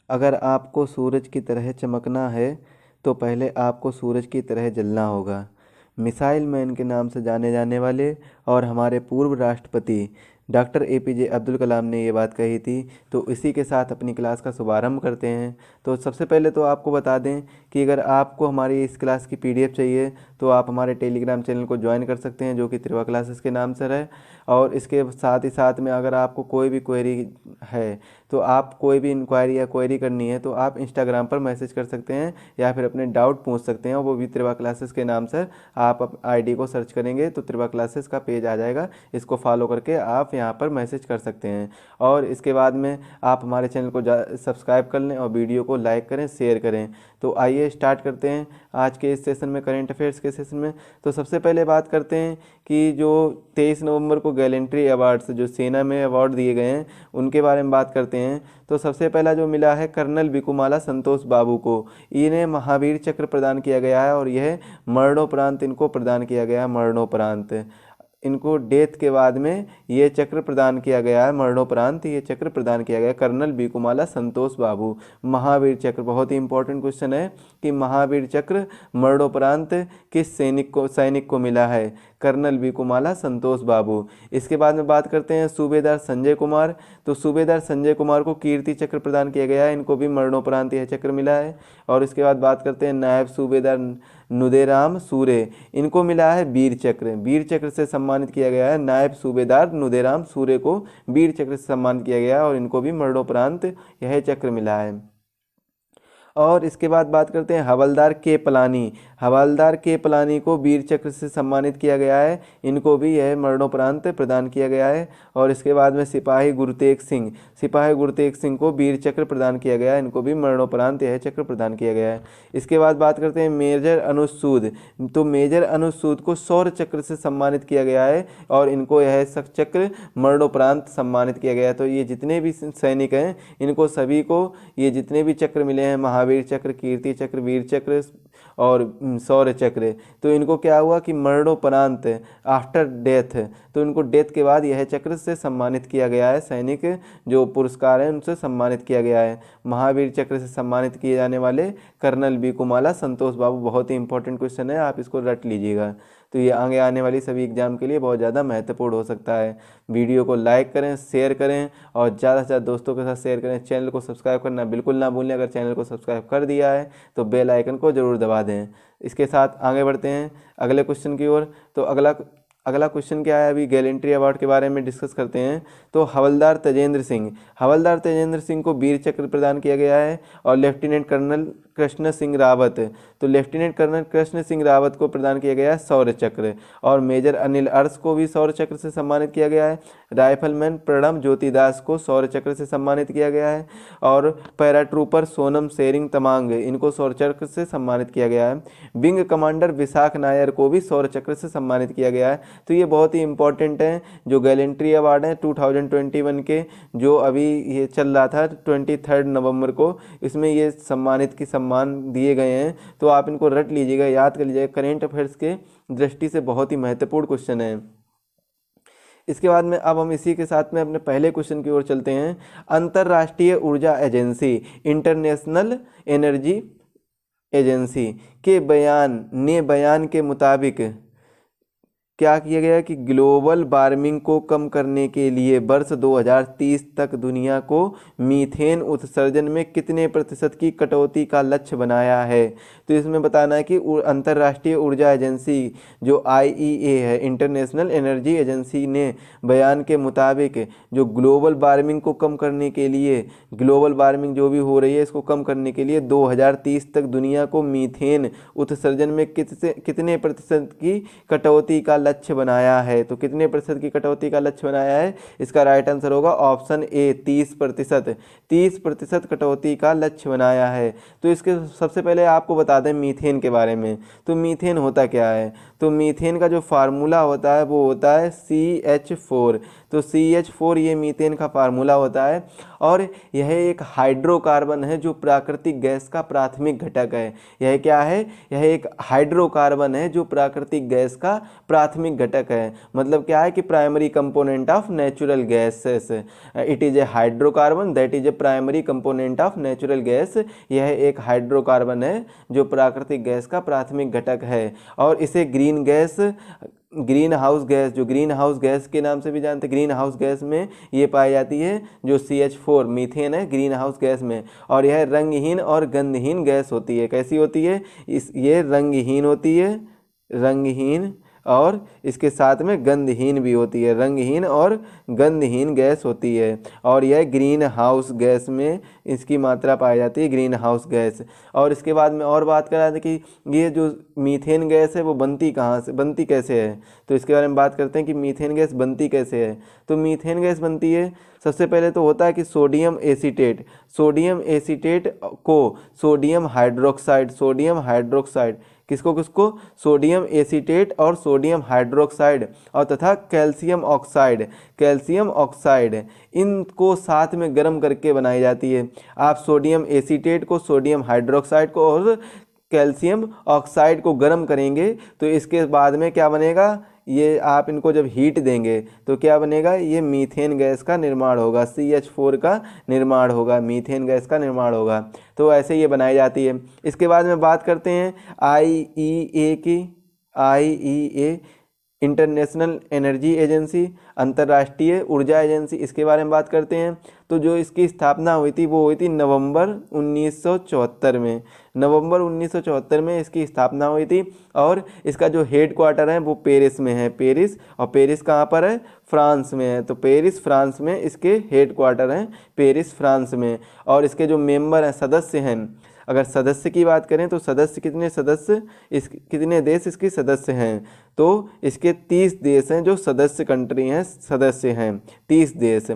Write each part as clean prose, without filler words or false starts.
अगर आपको सूरज की तरह चमकना है तो पहले आपको सूरज की तरह जलना होगा। मिसाइल मैन के नाम से जाने जाने वाले और हमारे पूर्व राष्ट्रपति डॉक्टर एपीजे अब्दुल कलाम ने ये बात कही थी। तो इसी के साथ अपनी क्लास का शुभारंभ करते हैं। तो सबसे पहले तो आपको बता दें कि अगर आपको हमारी इस क्लास की पीडीएफ चाहिए तो आप हमारे टेलीग्राम चैनल को ज्वाइन कर सकते हैं, जो कि त्रिवा क्लासेस के नाम से है। और इसके साथ ही साथ में अगर आपको कोई भी क्वेरी है तो आप कोई भी इंक्वायरी या क्वेरी करनी है तो आप इंस्टाग्राम पर मैसेज कर सकते हैं या फिर अपने डाउट पूछ सकते हैं। वो भी त्रिवा क्लासेस के नाम से आप आईडी को सर्च करेंगे तो त्रिवा क्लासेस का पेज आ जाएगा। इसको फॉलो करके आप यहाँ पर मैसेज कर सकते हैं। और इसके बाद में आप हमारे चैनल को सब्सक्राइब कर लें और वीडियो को लाइक करें, शेयर करें। तो आइए स्टार्ट करते हैं आज के इस सेशन में, करेंट अफेयर्स के सेशन में। तो सबसे पहले बात करते हैं कि जो 23 नवंबर को गैलेंट्री अवार्ड्स जो सेना में अवार्ड दिए गए हैं उनके बारे में बात करते हैं। तो सबसे पहला जो मिला है कर्नल बिकुमाला संतोष बाबू को, इन्हें महावीर चक्र प्रदान किया गया है और यह मरणोपरांत इनको प्रदान किया गया है। मरणोपरांत इनको डेथ के बाद में ये चक्र प्रदान किया गया है, मरणोपरांत ये चक्र प्रदान किया गया है। कर्नल बिकुमाला संतोष बाबू महावीर चक्र, बहुत ही इंपॉर्टेंट क्वेश्चन है कि महावीर चक्र मरणोपरांत किस सैनिक को मिला है? कर्नल बिकुमाला संतोष बाबू। इसके बाद में बात करते हैं सूबेदार संजय कुमार। तो सूबेदार संजय कुमार को कीर्ति चक्र प्रदान किया गया है, इनको भी मरणोपरांत यह चक्र मिला है। और इसके बाद बात करते हैं नायब सूबेदार नुदेराम सूरे, इनको मिला है वीर चक्र। वीर चक्र से सम्मानित किया गया है। नायब सूबेदार नुदेराम सूरे को वीर चक्र से सम्मानित किया गया है और इनको भी मरणोपरांत यह चक्र मिला है। और इसके बाद बात करते हैं हवलदार के पलानी। हवलदार के पलानी को वीर चक्र से सम्मानित किया गया है, इनको भी यह मरणोपरांत प्रदान किया गया है। और इसके बाद में सिपाही गुरतेज सिंह, सिपाही गुरतेज सिंह को वीर चक्र प्रदान किया गया है, इनको भी मरणोपरांत यह चक्र प्रदान किया गया है। इसके बाद बात करते हैं मेजर अनुज सूद। तो मेजर अनुज सूद को शौर्य चक्र से सम्मानित किया गया है और इनको यह चक्र मरणोपरांत सम्मानित किया गया है। तो ये जितने भी सैनिक हैं इनको सभी को ये जितने भी चक्र मिले हैं, महावीर चक्र, कीर्ति चक्र, वीर चक्र और शौर्य चक्र, तो इनको क्या हुआ कि मरणोपरांत आफ्टर डेथ, तो इनको डेथ के बाद यह चक्र से सम्मानित किया गया है। सैनिक जो पुरस्कार हैं उनसे सम्मानित किया गया है। महावीर चक्र से सम्मानित किए जाने वाले कर्नल बिकुमाला संतोष बाबू, बहुत ही इंपॉर्टेंट क्वेश्चन है, आप इसको रट लीजिएगा। तो ये आगे आने वाली सभी एग्जाम के लिए बहुत ज़्यादा महत्वपूर्ण हो सकता है। वीडियो को लाइक करें, शेयर करें और ज़्यादा से ज़्यादा दोस्तों के साथ शेयर करें। चैनल को सब्सक्राइब करना बिल्कुल ना भूलें। अगर चैनल को सब्सक्राइब कर दिया है तो बेल आइकन को ज़रूर दबा दें। इसके साथ आगे बढ़ते हैं अगले क्वेश्चन की ओर। तो अगला क्वेश्चन क्या है, अभी गैलेंट्री अवार्ड के बारे में डिस्कस करते हैं। तो हवलदार तेजेंद्र सिंह, हवलदार तेजेंद्र सिंह को वीर चक्र प्रदान किया गया है। और लेफ्टिनेंट कर्नल कृष्ण सिंह रावत, तो लेफ्टिनेंट कर्नल कृष्ण सिंह रावत को प्रदान किया गया है शौर्य चक्र। और मेजर अनिल अर्स को भी शौर्य चक्र से सम्मानित किया गया है। राइफलमैन प्रणब ज्योति दास को शौर्य चक्र से सम्मानित किया गया है। और पैराट्रूपर सोनम शेरिंग तमांग, इनको शौर्य चक्र से सम्मानित किया गया है। विंग कमांडर विशाख नायर को भी शौर्य चक्र से सम्मानित किया गया है। तो ये बहुत ही इंपॉर्टेंट है जो गैलेंट्री अवार्ड है 2021 के, जो अभी ये चल रहा था 23 नवंबर को, इसमें ये सम्मान दिए गए हैं। तो आप इनको रट लीजिएगा, याद कर लीजिएगा, करेंट अफेयर्स के दृष्टि से बहुत ही महत्वपूर्ण क्वेश्चन है। इसके बाद में अब हम इसी के साथ में अपने पहले क्वेश्चन की ओर चलते हैं। अंतर्राष्ट्रीय ऊर्जा एजेंसी, इंटरनेशनल एनर्जी एजेंसी के बयान के मुताबिक क्या किया गया कि ग्लोबल वार्मिंग को कम करने के लिए वर्ष 2030 तक दुनिया को मीथेन उत्सर्जन में कितने प्रतिशत की कटौती का लक्ष्य बनाया है। तो इसमें बताना है कि अंतर्राष्ट्रीय ऊर्जा एजेंसी जो IEA है, इंटरनेशनल एनर्जी एजेंसी, ने बयान के मुताबिक जो ग्लोबल वार्मिंग को कम करने के लिए, ग्लोबल वार्मिंग जो भी हो रही है इसको कम करने के लिए 2030 तक दुनिया को मीथेन उत्सर्जन में कितने प्रतिशत की कटौती का लक्ष्य बनाया है। तो कितने प्रतिशत की कटौती का लक्ष्य बनाया है, इसका राइट आंसर होगा ऑप्शन ए 30%। 30% कटौती का लक्ष्य बनाया है। तो इसके सबसे पहले आपको बता दें मीथेन के बारे में। तो मीथेन होता क्या है, तो मीथेन का जो फार्मूला होता है वो होता है CH4। तो CH4 ये मीथेन का फार्मूला होता है और यह एक हाइड्रोकार्बन है जो प्राकृतिक गैस का प्राथमिक घटक है। यह क्या है? यह एक हाइड्रोकार्बन है जो प्राकृतिक गैस का प्राथमिक घटक है। मतलब क्या है कि primary component of natural gases. It is a hydrocarbon that is a primary component of natural gas. यह एक हाइड्रोकार्बन है जो प्राकृतिक गैस का प्राथमिक घटक है और इसे green gas, green house gas, जो ग्रीन हाउस गैस के नाम से भी जानते हैं, ग्रीन हाउस गैस में ये पाई जाती है जो CH4 मीथेन है ग्रीन हाउस गैस में। और यह रंगहीन और गंधहीन गैस होती है। कैसी होती है? ये रंगहीन होती है, रंगहीन, और इसके साथ में गंधहीन भी होती है, रंगहीन और गंधहीन गैस होती है। और यह ग्रीन हाउस गैस में इसकी मात्रा पाई जाती है, ग्रीन हाउस गैस। और इसके बाद में और बात करा था कि ये जो मीथेन गैस है वो बनती कहाँ से, बनती कैसे है। तो इसके बारे में बात करते हैं कि मीथेन गैस बनती कैसे है। तो मीथेन गैस बनती है, सबसे पहले तो होता है कि सोडियम एसीटेट, सोडियम एसीटेट को सोडियम हाइड्रोक्साइड, सोडियम हाइड्रोक्साइड, किसको किसको? सोडियम एसीटेट और सोडियम हाइड्रोक्साइड और तथा कैल्शियम ऑक्साइड, कैल्शियम ऑक्साइड, इनको साथ में गर्म करके बनाई जाती है। आप सोडियम एसीटेट को, सोडियम हाइड्रोक्साइड को और कैल्शियम ऑक्साइड को गर्म करेंगे तो इसके बाद में क्या बनेगा? ये आप इनको जब हीट देंगे तो क्या बनेगा? ये मीथेन गैस का निर्माण होगा, CH4 का निर्माण होगा, मीथेन गैस का निर्माण होगा। तो ऐसे ये बनाई जाती है। इसके बाद में बात करते हैं IEA की, IEA इंटरनेशनल एनर्जी एजेंसी, अंतर्राष्ट्रीय ऊर्जा एजेंसी, इसके बारे में बात करते हैं। तो जो इसकी स्थापना हुई थी वो हुई थी नवंबर 1974 में, नवंबर 1974 में इसकी स्थापना हुई थी। और इसका जो हेड क्वार्टर है वो पेरिस में है, पेरिस। और पेरिस कहाँ पर है? फ्रांस में है। तो पेरिस फ्रांस में इसके हेड क्वार्टर हैं, पेरिस फ्रांस में। और इसके जो मेंबर हैं, सदस्य हैं, अगर सदस्य की बात करें तो सदस्य कितने, सदस्य इस कितने देश इसके सदस्य हैं? तो इसके 30 देश हैं जो सदस्य कंट्री हैं, सदस्य हैं 30 देश।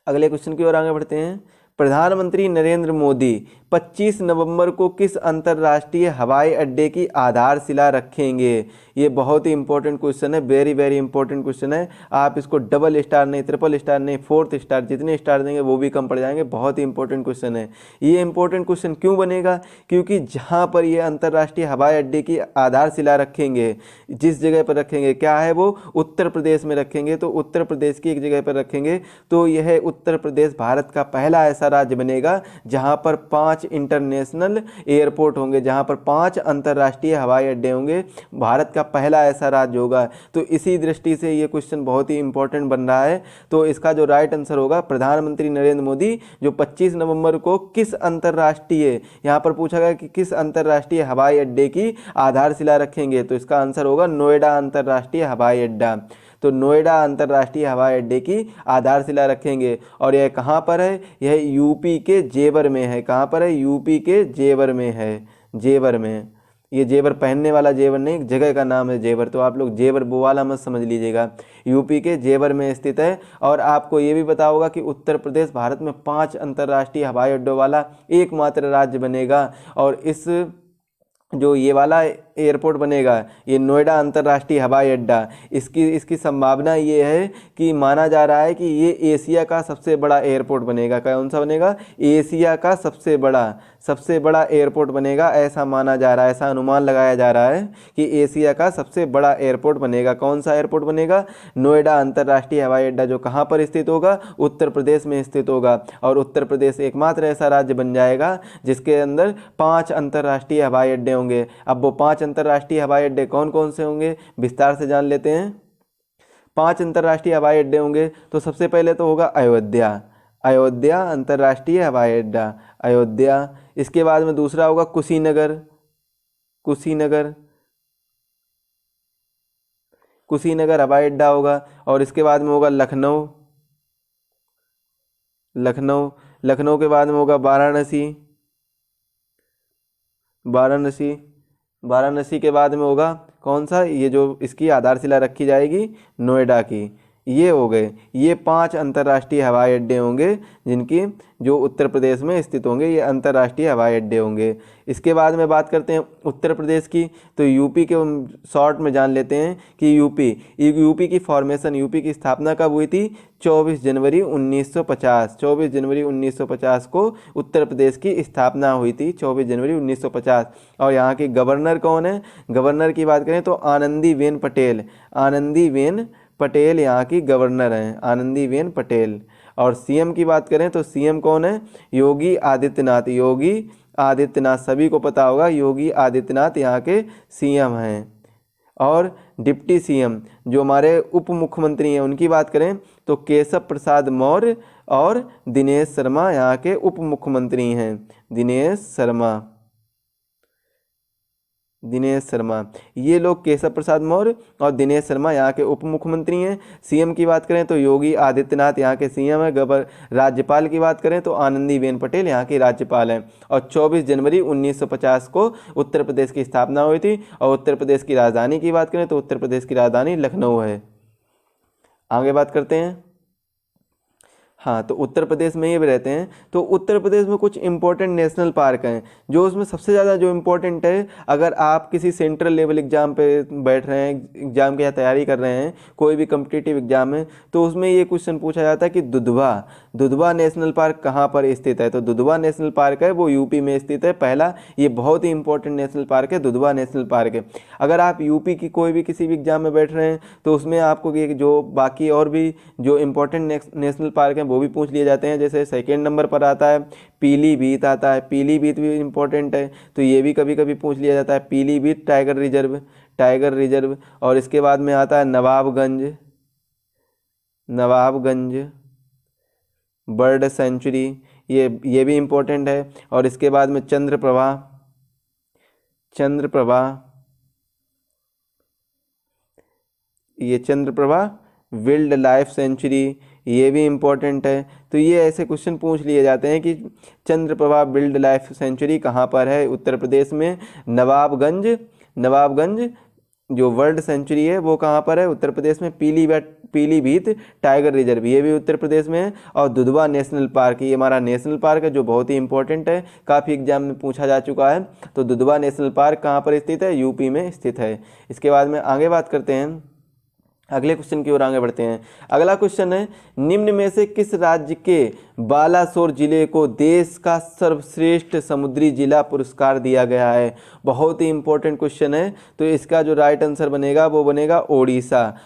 अगले क्वेश्चन की ओर आगे बढ़ते हैं। प्रधानमंत्री नरेंद्र मोदी 25 नवंबर को किस अंतर्राष्ट्रीय हवाई अड्डे की आधारशिला रखेंगे? ये बहुत ही इंपॉर्टेंट क्वेश्चन है, वेरी वेरी इंपॉर्टेंट क्वेश्चन है। आप इसको डबल स्टार नहीं, ट्रिपल स्टार नहीं, 4th स्टार, जितने स्टार देंगे वो भी कम पड़ जाएंगे। बहुत ही इंपॉर्टेंट क्वेश्चन है। ये इंपॉर्टेंट क्वेश्चन क्यों बनेगा? क्योंकि जहाँ पर ये अंतर्राष्ट्रीय हवाई अड्डे की आधारशिला रखेंगे, जिस जगह पर रखेंगे, क्या है वो? उत्तर प्रदेश में रखेंगे। तो उत्तर प्रदेश की एक जगह पर रखेंगे तो यह उत्तर प्रदेश भारत का पहला ऐसा राज्य बनेगा जहाँ पर 5 इंटरनेशनल एयरपोर्ट होंगे, जहां पर 5 अंतर्राष्ट्रीय हवाई अड्डे होंगे। भारत का पहला ऐसा राज्य होगा। तो इसी दृष्टि से ये क्वेश्चन बहुत ही इंपॉर्टेंट बन रहा है। तो इसका जो राइट आंसर होगा, प्रधानमंत्री नरेंद्र मोदी जो 25 नवंबर को किस अंतर्राष्ट्रीय, यहां पर पूछा गया कि किस अंतर्राष्ट्रीय हवाई अड्डे की आधारशिला रखेंगे, तो इसका आंसर होगा नोएडा अंतर्राष्ट्रीय हवाई अड्डा। तो नोएडा अंतर्राष्ट्रीय हवाई अड्डे की आधारशिला रखेंगे। और यह कहाँ पर है? यह यूपी के जेवर में है। कहाँ पर है? यूपी के जेवर में है, जेवर में। ये जेवर पहनने वाला जेवर नहीं, एक जगह का नाम है जेवर। तो आप लोग जेवर वो वाला मत समझ लीजिएगा, यूपी के जेवर में स्थित है। और आपको ये भी पता होगा कि उत्तर प्रदेश भारत में 5 अंतर्राष्ट्रीय हवाई अड्डों वाला एकमात्र राज्य बनेगा। और इस जो ये वाला एयरपोर्ट बनेगा, ये नोएडा अंतर्राष्ट्रीय हवाई अड्डा, इसकी संभावना ये है कि माना जा रहा है कि ये एशिया का सबसे बड़ा एयरपोर्ट बनेगा। कौन सा बनेगा? एशिया का सबसे बड़ा एयरपोर्ट बनेगा, ऐसा माना जा रहा है, ऐसा अनुमान लगाया जा रहा है कि एशिया का सबसे बड़ा एयरपोर्ट बनेगा। कौन सा एयरपोर्ट बनेगा? नोएडा अंतर्राष्ट्रीय हवाई अड्डा, जो कहाँ पर स्थित होगा? उत्तर प्रदेश में स्थित होगा। और उत्तर प्रदेश एकमात्र ऐसा राज्य बन जाएगा जिसके अंदर 5 अंतर्राष्ट्रीय हवाई अड्डे होंगे। अब वो 5 अंतर्राष्ट्रीय हवाई अड्डे कौन कौन से होंगे, विस्तार से जान लेते हैं। 5 अंतर्राष्ट्रीय हवाई अड्डे होंगे तो सबसे पहले तो होगा अयोध्या, अयोध्या अंतर्राष्ट्रीय हवाई अड्डा, अयोध्या। इसके बाद में दूसरा होगा कुशीनगर, कुशीनगर, कुशीनगर हवाई अड्डा होगा। और इसके बाद में होगा लखनऊ, लखनऊ, लखनऊ के बाद में होगा वाराणसी, वाराणसी, वाराणसी के बाद में होगा कौन सा? ये जो इसकी आधारशिला रखी जाएगी नोएडा की, ये हो गए, ये 5 अंतर्राष्ट्रीय हवाई अड्डे होंगे जिनकी जो उत्तर प्रदेश में स्थित होंगे, ये अंतर्राष्ट्रीय हवाई अड्डे होंगे। इसके बाद में बात करते हैं उत्तर प्रदेश की, तो यूपी के हम शॉर्ट में जान लेते हैं कि यूपी की फॉर्मेशन, यूपी की स्थापना कब हुई थी? 24 जनवरी 1950। 24 जनवरी 1950 को उत्तर प्रदेश की स्थापना हुई थी, 24 जनवरी 1950। और यहाँ के गवर्नर कौन है? गवर्नर की बात करें तो आनंदीबेन पटेल। आनंदीबेन पटेल यहाँ की गवर्नर हैं, आनंदीबेन पटेल। और सीएम की बात करें तो सीएम कौन है? योगी आदित्यनाथ। योगी आदित्यनाथ, सभी को पता होगा, योगी आदित्यनाथ यहाँ के सीएम हैं। और डिप्टी सीएम जो हमारे उप मुख्यमंत्री हैं उनकी बात करें तो केशव प्रसाद मौर्य और दिनेश शर्मा यहाँ के उप मुख्यमंत्री हैं। दिनेश शर्मा, ये लोग केशव प्रसाद मौर्य और दिनेश शर्मा यहाँ के उप मुख्यमंत्री हैं। सीएम की बात करें तो योगी आदित्यनाथ यहाँ के सीएम है। राज्यपाल की बात करें तो आनंदीबेन पटेल यहाँ की राज्यपाल हैं। और 24 जनवरी 1950 को उत्तर प्रदेश की स्थापना हुई थी। और उत्तर प्रदेश की राजधानी की बात करें तो उत्तर प्रदेश की राजधानी लखनऊ है। आगे बात करते हैं। हाँ, तो उत्तर प्रदेश में ये भी रहते हैं, तो उत्तर प्रदेश में कुछ इंपॉर्टेंट नेशनल पार्क हैं। जो उसमें सबसे ज़्यादा जो इम्पोर्टेंट है, अगर आप किसी सेंट्रल लेवल एग्ज़ाम पे बैठ रहे हैं, एग्ज़ाम की तैयारी कर रहे हैं, कोई भी कम्पिटिटिव एग्ज़ाम है, तो उसमें ये क्वेश्चन पूछा जाता है कि दुधवा नेशनल पार्क कहाँ पर स्थित है? तो दुधवा नेशनल पार्क है वो यूपी में स्थित है। पहला, ये बहुत ही इंपॉर्टेंट नेशनल पार्क है, दुधवा नेशनल पार्क है। अगर आप यूपी की कोई भी किसी भी एग्ज़ाम में बैठ रहे हैं तो उसमें आपको ये जो बाकी और भी जो इम्पोर्टेंट नेशनल पार्क हैं वो भी पूछ लिए जाते हैं। जैसे सेकेंड नंबर पर आता है पीलीभीत आता है, पीलीभीत भी इम्पोर्टेंट है, तो ये भी कभी कभी पूछ लिया जाता है, पीलीभीत टाइगर रिजर्व। और इसके बाद में आता है नवाबगंज बर्ड सेंचुरी, ये भी इम्पोर्टेंट है। और इसके बाद में चंद्रप्रभा वाइल्ड लाइफ सेंचुरी, ये भी इम्पोर्टेंट है। तो ये ऐसे क्वेश्चन पूछ लिए जाते हैं कि चंद्रप्रभा वाइल्ड लाइफ सेंचुरी कहाँ पर है? उत्तर प्रदेश में। नवाबगंज जो वर्ल्ड सेंचुरी है वो कहाँ पर है? उत्तर प्रदेश में। पीलीभीत टाइगर रिजर्व, ये भी उत्तर प्रदेश में है। और दुधवा नेशनल पार्क, ये हमारा नेशनल पार्क है जो बहुत ही इंपॉर्टेंट है, काफ़ी एग्जाम में पूछा जा चुका है। तो दुधवा नेशनल पार्क कहाँ पर स्थित है? यूपी में स्थित है। इसके बाद में आगे बात करते हैं, अगले क्वेश्चन की ओर आगे बढ़ते हैं। अगला क्वेश्चन है, निम्न में से किस राज्य के बालासोर जिले को देश का सर्वश्रेष्ठ समुद्री जिला पुरस्कार दिया गया है? बहुत ही इंपॉर्टेंट क्वेश्चन है। तो इसका जो राइट आंसर बनेगा वो बनेगा उड़ीसा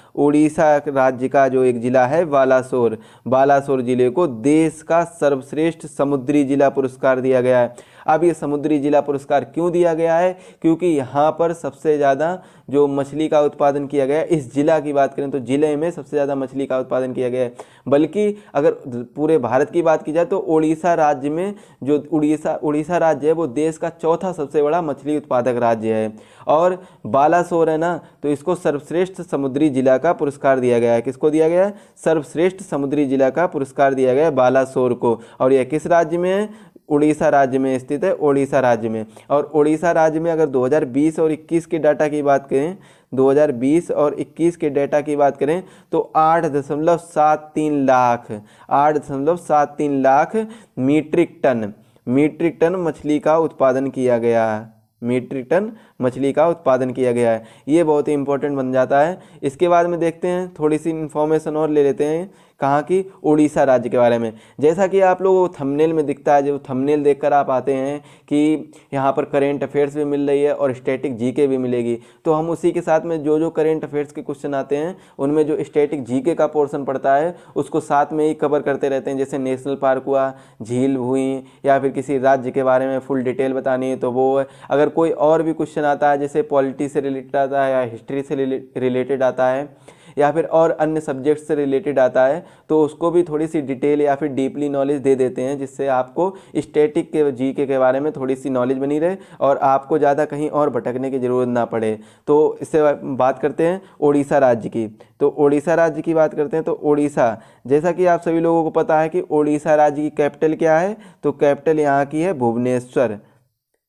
राज्य का जो एक जिला है बालासोर जिले को देश का सर्वश्रेष्ठ समुद्री जिला पुरस्कार दिया गया है। अब ये समुद्री जिला पुरस्कार क्यों दिया गया है? क्योंकि यहाँ पर सबसे ज़्यादा जो मछली का उत्पादन किया गया है, इस जिला की बात करें तो जिले में सबसे ज़्यादा मछली का उत्पादन किया गया है। बल्कि अगर पूरे भारत की बात की जाए तो उड़ीसा राज्य में जो उड़ीसा राज्य है वो देश का चौथा सबसे बड़ा मछली उत्पादक राज्य है। और बालासोर है ना, तो इसको सर्वश्रेष्ठ समुद्री जिला का पुरस्कार दिया गया है। किसको दिया गया है? सर्वश्रेष्ठ समुद्री जिला का पुरस्कार दिया गया है बालासोर को। और यह किस राज्य में है? उड़ीसा राज्य में स्थित है, उड़ीसा राज्य में। और उड़ीसा राज्य में अगर 2020 और 21 के डाटा की बात करें, 2020 और 21 के डाटा की बात करें तो 8.73 लाख मीट्रिक टन मछली का उत्पादन किया गया है। ये बहुत ही इंपॉर्टेंट बन जाता है। इसके बाद में देखते हैं, थोड़ी सी इन्फॉर्मेशन और ले लेते हैं कहाँ की? उड़ीसा राज्य के बारे में। जैसा कि आप लोगों को थंबनेल में दिखता है, जो थंबनेल देखकर आप आते हैं कि यहाँ पर करेंट अफेयर्स भी मिल रही है और स्टैटिक जीके भी मिलेगी, तो हम उसी के साथ में जो करेंट अफेयर्स के क्वेश्चन आते हैं उनमें जो स्टैटिक जीके का पोर्शन पड़ता है उसको साथ में ही कवर करते रहते हैं। जैसे नेशनल पार्क हुआ, झील हुई, या फिर किसी राज्य के बारे में फुल डिटेल बतानी है तो वो है। अगर कोई और भी क्वेश्चन आता है, जैसे पॉलिटी से रिलेटेड आता है या हिस्ट्री से रिलेटेड आता है या फिर और अन्य सब्जेक्ट से रिलेटेड आता है, तो उसको भी थोड़ी सी डिटेल या फिर डीपली नॉलेज दे देते हैं, जिससे आपको स्टैटिक के जीके के बारे में थोड़ी सी नॉलेज बनी रहे और आपको ज़्यादा कहीं और भटकने की ज़रूरत ना पड़े। तो इससे बात करते हैं उड़ीसा राज्य की। तो उड़ीसा राज्य की बात करते हैं तो उड़ीसा, जैसा कि आप सभी लोगों को पता है कि उड़ीसा राज्य की कैपिटल क्या है? तो कैपिटल यहाँ की है भुवनेश्वर।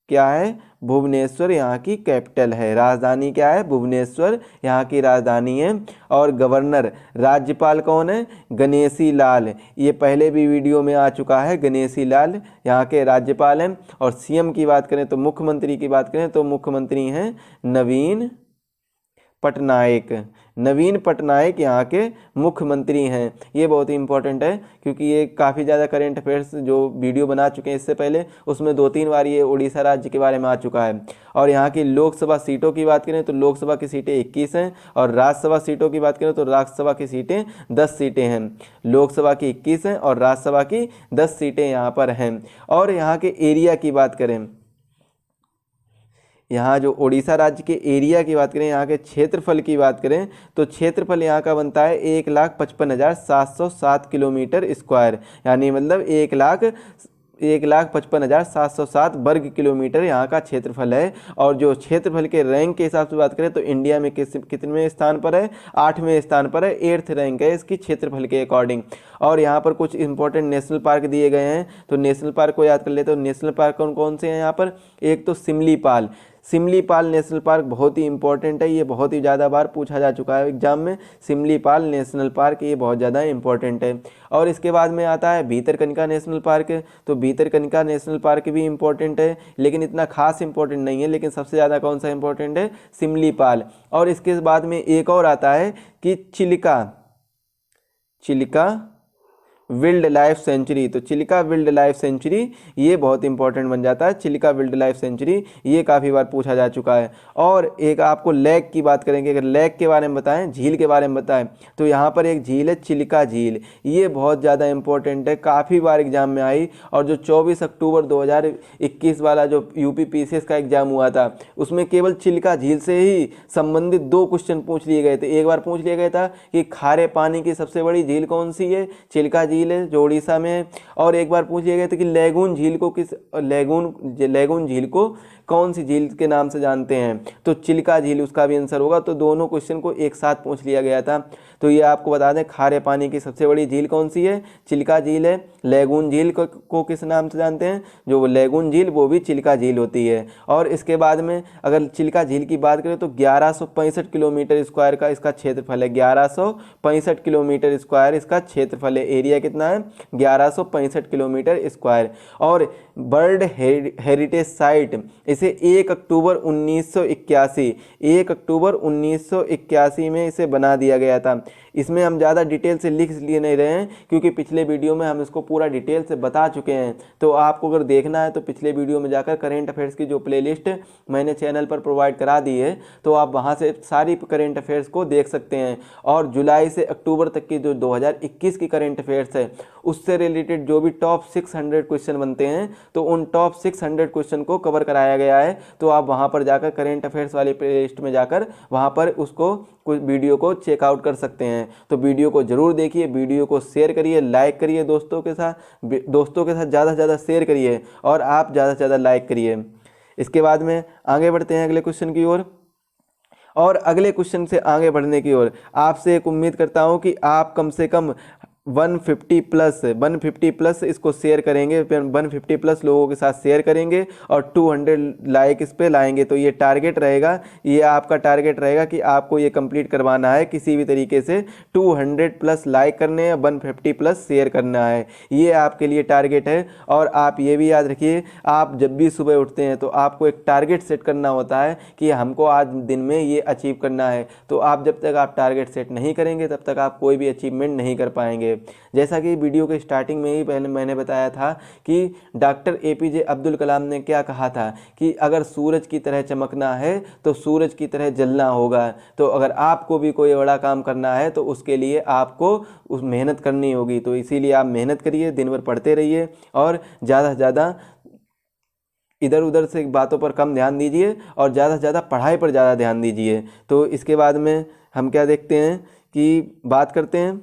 क्या है? भुवनेश्वर यहाँ की कैपिटल है। राजधानी क्या है? भुवनेश्वर यहाँ की राजधानी है। और गवर्नर राज्यपाल कौन है? गणेशी लाल। ये पहले भी वीडियो में आ चुका है, गणेशी लाल यहाँ के राज्यपाल हैं। और सीएम की बात करें तो मुख्यमंत्री की बात करें तो मुख्यमंत्री हैं नवीन पटनायक। नवीन पटनायक यहाँ के मुख्यमंत्री हैं। ये बहुत ही इंपॉर्टेंट है क्योंकि ये काफ़ी ज़्यादा करंट अफेयर्स जो वीडियो बना चुके हैं इससे पहले, उसमें 2-3 बार ये उड़ीसा राज्य के बारे में आ चुका है। और यहाँ की लोकसभा सीटों की बात करें तो लोकसभा की सीटें 21 हैं और राज्यसभा सीटों की बात करें तो राज्यसभा की सीटें 10 सीटें हैं। लोकसभा की 21 हैं और राज्यसभा की 10 सीटें यहाँ पर हैं। और यहाँ के एरिया की बात करें, यहाँ जो उड़ीसा राज्य के एरिया की बात करें, यहाँ के क्षेत्रफल की बात करें तो क्षेत्रफल यहाँ का बनता है 1,55,707 किलोमीटर स्क्वायर, यानी मतलब 1,55,707 वर्ग किलोमीटर यहाँ का क्षेत्रफल है। और जो क्षेत्रफल के रैंक के हिसाब से बात करें तो इंडिया में कितने स्थान पर है? 8वें स्थान पर है। 8th रैंक है इसकी क्षेत्रफल के अकॉर्डिंग। और यहाँ पर कुछ इंपॉर्टेंट नेशनल पार्क दिए गए हैं, तो नेशनल पार्क को याद कर लेते हो। नेशनल पार्क कौन कौन से हैं यहाँ पर? एक तो सिमलीपाल। सिमलीपाल नेशनल पार्क बहुत ही इंपॉर्टेंट है, ये बहुत ही ज़्यादा बार पूछा जा चुका है एग्जाम में। सिमलीपाल नेशनल पार्क ये बहुत ज़्यादा इंपॉर्टेंट है। और इसके बाद में आता है भीतरकनिका नेशनल पार्क। तो भीतरकनिका नेशनल पार्क भी इंपॉर्टेंट है लेकिन इतना खास इंपॉर्टेंट नहीं है, लेकिन सबसे ज़्यादा कौन सा इंपॉर्टेंट है? सिमलीपाल। और इसके बाद में एक और आता है कि चिलिका विल्ड लाइफ सेंचुरी। तो चिलिका विल्ड लाइफ सेंचुरी ये बहुत इंपॉर्टेंट बन जाता है। चिलिका विल्ड लाइफ सेंचुरी ये काफ़ी बार पूछा जा चुका है। और एक आपको लेक की बात करेंगे, अगर लेक के बारे में बताएं, झील के बारे में बताएं, तो यहाँ पर एक झील है चिलिका झील। ये बहुत ज़्यादा इंपॉर्टेंट है, काफ़ी बार एग्जाम में आई। और जो 24 अक्टूबर 2021 वाला जो UP-PCS का एग्जाम हुआ था उसमें केवल चिलिका झील से ही संबंधित 2 क्वेश्चन पूछ लिए गए थे। एक बार पूछ लिया गया था कि खारे पानी की सबसे बड़ी झील कौन सी है? चिलिका झील है जो उड़ीसा में है। और एक बार पूछ लिया गया था कि लैगून झील को कौन सी झील के नाम से जानते हैं? तो चिलिका झील उसका भी आंसर होगा। तो दोनों क्वेश्चन को एक साथ पूछ लिया गया था। तो ये आपको बता दें, खारे पानी की सबसे बड़ी झील कौन सी है? चिलिका झील है। लैगून झील को किस नाम से जानते हैं? जो लैगून झील वो भी चिलिका झील होती है। और इसके बाद में अगर चिलिका झील की बात करें तो 1165 किलोमीटर स्क्वायर का इसका क्षेत्रफल है। 1165 किलोमीटर स्क्वायर इसका क्षेत्रफल है। एरिया कितना है? 1165 किलोमीटर स्क्वायर। और वर्ल्ड हेरिटेज साइट इसे 1 अक्टूबर 1981 में इसे बना दिया गया था। इसमें हम ज़्यादा डिटेल से लिख लिए नहीं रहे हैं क्योंकि पिछले वीडियो में हम इसको पूरा डिटेल से बता चुके हैं। तो आपको अगर देखना है तो पिछले वीडियो में जाकर करेंट अफेयर्स की जो प्लेलिस्ट मैंने चैनल पर प्रोवाइड करा दी है तो आप वहां से सारी करेंट अफेयर्स को देख सकते हैं। और जुलाई से अक्टूबर तक की जो 2021 की करेंट अफेयर्स है उससे रिलेटेड जो भी टॉप 600 क्वेश्चन बनते हैं तो उन टॉप 600 क्वेश्चन को कवर कराया गया है। तो आप वहां पर जाकर करेंट अफेयर्स वाली प्लेलिस्ट में जाकर वहां पर उसको कुछ वीडियो को चेकआउट कर सकते हैं। तो वीडियो को जरूर देखिए, वीडियो को शेयर करिए, लाइक करिए दोस्तों के साथ ज़्यादा से ज़्यादा शेयर करिए और आप ज़्यादा से ज़्यादा लाइक करिए। इसके बाद में आगे बढ़ते हैं अगले क्वेश्चन की ओर। और अगले क्वेश्चन से आगे बढ़ने की ओर आपसे एक उम्मीद करता हूं कि आप कम से कम 150 प्लस इसको शेयर करेंगे, 150 प्लस लोगों के साथ शेयर करेंगे और 200 लाइक इस पे लाएंगे। तो ये टारगेट रहेगा, ये आपका टारगेट रहेगा कि आपको ये कंप्लीट करवाना है किसी भी तरीके से। 200 प्लस लाइक करने हैं, 150 प्लस शेयर करना है, ये आपके लिए टारगेट है। और आप ये भी याद रखिए, आप जब भी सुबह उठते हैं तो आपको एक टारगेट सेट करना होता है कि हमको आज दिन में ये अचीव करना है। तो आप जब तक आप टारगेट सेट नहीं करेंगे तब तक आप कोई भी अचीवमेंट नहीं कर पाएंगे। जैसा कि वीडियो के स्टार्टिंग में ही पहले मैंने बताया था कि डॉक्टर APJ अब्दुल कलाम ने क्या कहा था कि अगर सूरज की तरह चमकना है तो सूरज की तरह जलना होगा। तो अगर आपको भी कोई बड़ा काम करना है तो उसके लिए आपको उस मेहनत करनी होगी। तो इसीलिए आप मेहनत करिए, दिन भर पढ़ते रहिए और ज़्यादा से ज़्यादा इधर उधर से बातों पर कम ध्यान दीजिए और ज़्यादा से ज़्यादा पढ़ाई पर ज़्यादा ध्यान दीजिए। तो इसके बाद में हम क्या देखते हैं कि बात करते हैं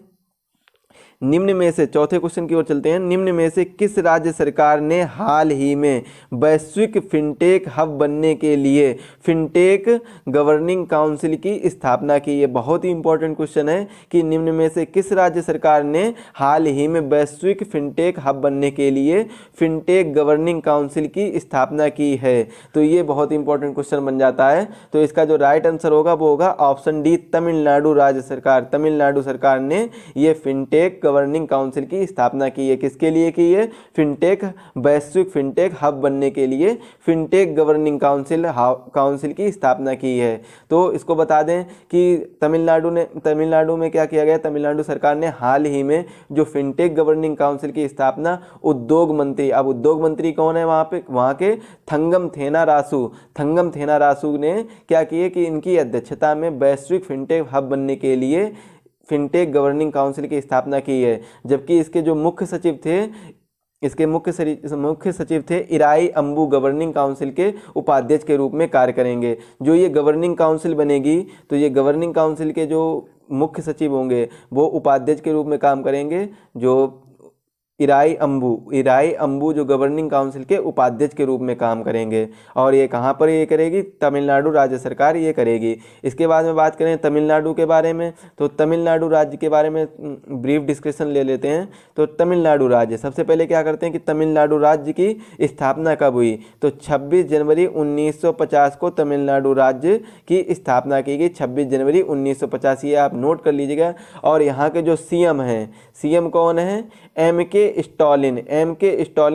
निम्न में से, चौथे क्वेश्चन की ओर चलते हैं, निम्न में से किस राज्य सरकार ने हाल ही में वैश्विक फिनटेक हब बनने के लिए फिनटेक गवर्निंग काउंसिल की स्थापना की? ये बहुत ही इंपॉर्टेंट क्वेश्चन है कि निम्न में से किस राज्य सरकार ने हाल ही में वैश्विक फिनटेक हब बनने के लिए फिनटेक गवर्निंग काउंसिल की स्थापना की है? तो ये बहुत इंपॉर्टेंट क्वेश्चन बन जाता है। तो इसका जो राइट आंसर होगा वो होगा ऑप्शन डी, तमिलनाडु राज्य सरकार। तमिलनाडु सरकार ने ये फिनटेक गवर्निंग काउंसिल की स्थापना की है। किसके लिए की है? फिनटेक, वैश्विक फिनटेक हब बनने के लिए फिनटेक गवर्निंग काउंसिल की स्थापना की है। तो इसको बता दें कि तमिलनाडु में क्या किया गया, तमिलनाडु सरकार ने हाल ही में जो फिनटेक गवर्निंग काउंसिल की स्थापना उद्योग मंत्री, अब उद्योग मंत्री कौन है वहाँ के थंगम थेना रासु ने क्या किए कि इनकी अध्यक्षता में वैश्विक फिनटेक हब बनने के लिए फिनटेक गवर्निंग काउंसिल की स्थापना की है। जबकि इसके जो मुख्य सचिव थे, इसके मुख्य सचिव थे इराई अंबू, गवर्निंग काउंसिल के उपाध्यक्ष के रूप में कार्य करेंगे। जो ये गवर्निंग काउंसिल बनेगी तो ये गवर्निंग काउंसिल के जो मुख्य सचिव होंगे वो उपाध्यक्ष के रूप में काम करेंगे, जो इराई अंबू जो गवर्निंग काउंसिल के उपाध्यक्ष के रूप में काम करेंगे। और ये कहाँ पर ये करेगी? तमिलनाडु राज्य सरकार ये करेगी। इसके बाद में बात करें तमिलनाडु के बारे में, तो तमिलनाडु राज्य के बारे में ब्रीफ डिस्कशन ले लेते हैं। तो तमिलनाडु राज्य, सबसे पहले क्या करते हैं कि तमिलनाडु राज्य की स्थापना कब हुई? तो 26 जनवरी 1950 को तमिलनाडु राज्य की स्थापना की गई। 26 जनवरी 1950, ये आप नोट कर लीजिएगा। और यहाँ के जो सीएम हैं, सीएम कौन है? एम.के. स्टालिन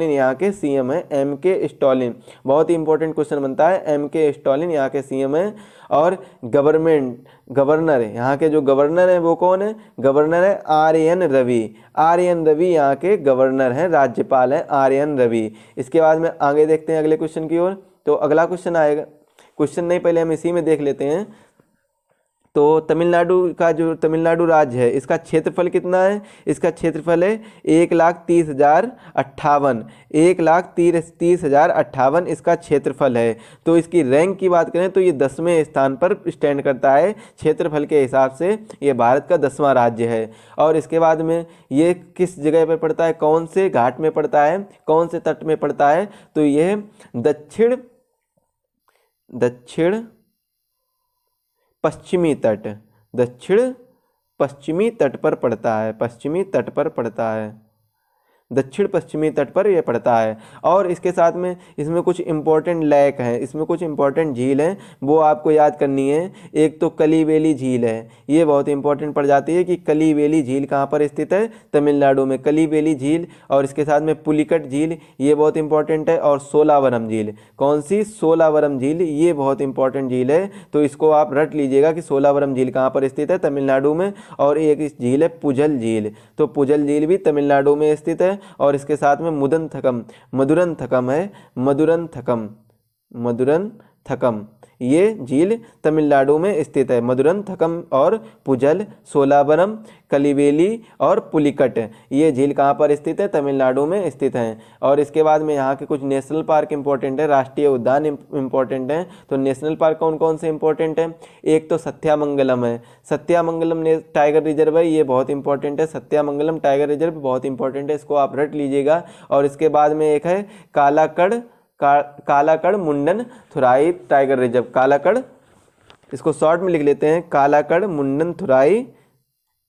यहाँ के सीएम है। एम.के. स्टालिन, बहुत ही इंपॉर्टेंट क्वेश्चन बनता है। एम.के. स्टालिन यहाँ के सीएम है। और गवर्नर है, यहाँ के जो गवर्नर हैं वो कौन है? गवर्नर है आर.एन. रवि यहाँ के गवर्नर हैं, राज्यपाल हैं आर.एन. रवि। इसके बाद में आगे देखते हैं अगले क्वेश्चन की ओर। तो अगला क्वेश्चन आएगा, क्वेश्चन नहीं पहले हम इसी में देख लेते हैं। तो तमिलनाडु का जो तमिलनाडु राज्य है इसका क्षेत्रफल कितना है? इसका क्षेत्रफल है 1,30,058, 1,30,058 इसका क्षेत्रफल है। तो इसकी रैंक की बात करें तो ये 10वें स्थान पर स्टैंड करता है क्षेत्रफल के हिसाब से। ये भारत का 10वां राज्य है। और इसके बाद में ये किस जगह पर पड़ता है? कौन से घाट में पड़ता है? कौन से तट में पड़ता है? तो यह दक्षिण पश्चिमी तट, दक्षिण पश्चिमी तट पर पड़ता है, पश्चिमी तट पर पड़ता है, दक्षिण पश्चिमी तट पर यह पड़ता है। और इसके साथ में इसमें कुछ इंपॉर्टेंट लेक हैं, इसमें कुछ इंपॉर्टेंट झील हैं, वो आपको याद करनी है। एक तो कलिवेली झील है, ये बहुत इंपॉर्टेंट पड़ जाती है कि कलिवेली झील कहाँ पर स्थित है? तमिलनाडु में, कलिवेली झील। और इसके साथ में पुलिकट झील, ये बहुत इंपॉर्टेंट है। और सोलावरम झील, कौन सी? सोलावरम झील, ये बहुत इंपॉर्टेंट झील है। तो इसको आप रट लीजिएगा कि सोलावरम झील कहाँ पर स्थित है? तमिलनाडु में। और एक इस झील है पुझल झील, तो पुझल झील भी तमिलनाडु में स्थित है। और इसके साथ में मदुरनथकम है, मदुरनथकम, ये झील तमिलनाडु में स्थित है। मदुरनथकम और पुझल, सोलावरम, कलिवेली और पुलिकट, ये झील कहाँ पर स्थित है? तमिलनाडु में स्थित हैं। और इसके बाद में यहाँ के कुछ नेशनल पार्क इंपॉर्टेंट है, राष्ट्रीय उद्यान इंपॉर्टेंट हैं। तो नेशनल पार्क कौन कौन से इंपॉर्टेंट हैं? एक तो सत्यामंगलम है, सत्यामंगलम टाइगर रिजर्व है, ये बहुत इंपॉर्टेंट है। सत्यामंगलम टाइगर रिजर्व बहुत इंपॉर्टेंट है, इसको आप रट लीजिएगा। और इसके बाद में एक है कालाकड़ मुंडन थुराई टाइगर रिजर्व, कालाकड़, इसको शॉर्ट में लिख लेते हैं, कालाकड़ मुंडन थुराई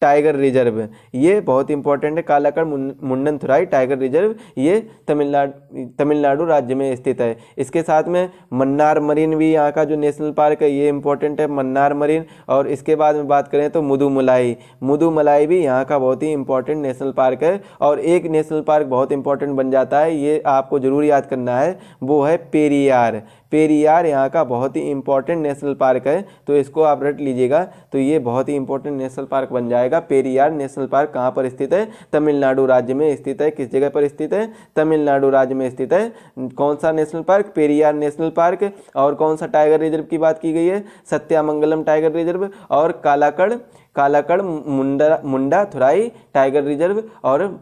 टाइगर रिजर्व, ये बहुत इंपॉर्टेंट है। कालाकड़ मुंडन थुराई टाइगर रिजर्व, ये तमिलनाडु राज्य में स्थित है। इसके साथ में मन्नार मरीन भी यहाँ का जो नेशनल पार्क है, ये इंपॉर्टेंट है, मन्नार मरीन। और इसके बाद में बात करें तो मुदुमलाई भी यहाँ का बहुत ही इंपॉर्टेंट नेशनल पार्क है। और एक नेशनल पार्क बहुत इंपॉर्टेंट बन जाता है, ये आपको जरूर याद करना है, वो है पेरियार। पेरियार यहाँ का बहुत ही इंपॉर्टेंट नेशनल पार्क है, तो इसको आप रट लीजिएगा। तो ये बहुत ही इंपॉर्टेंट नेशनल पार्क बन जाएगा। पेरियार नेशनल पार्क कहाँ पर स्थित है? तमिलनाडु राज्य में स्थित है। किस जगह पर स्थित है? तमिलनाडु राज्य में स्थित है। कौन सा national park? Periyar national park. और कौन सा टाइगर रिजर्व की बात की गई है? Sathyamangalam tiger reserve. और कालाकड़ मुंडा थुराई टाइगर रिजर्व। और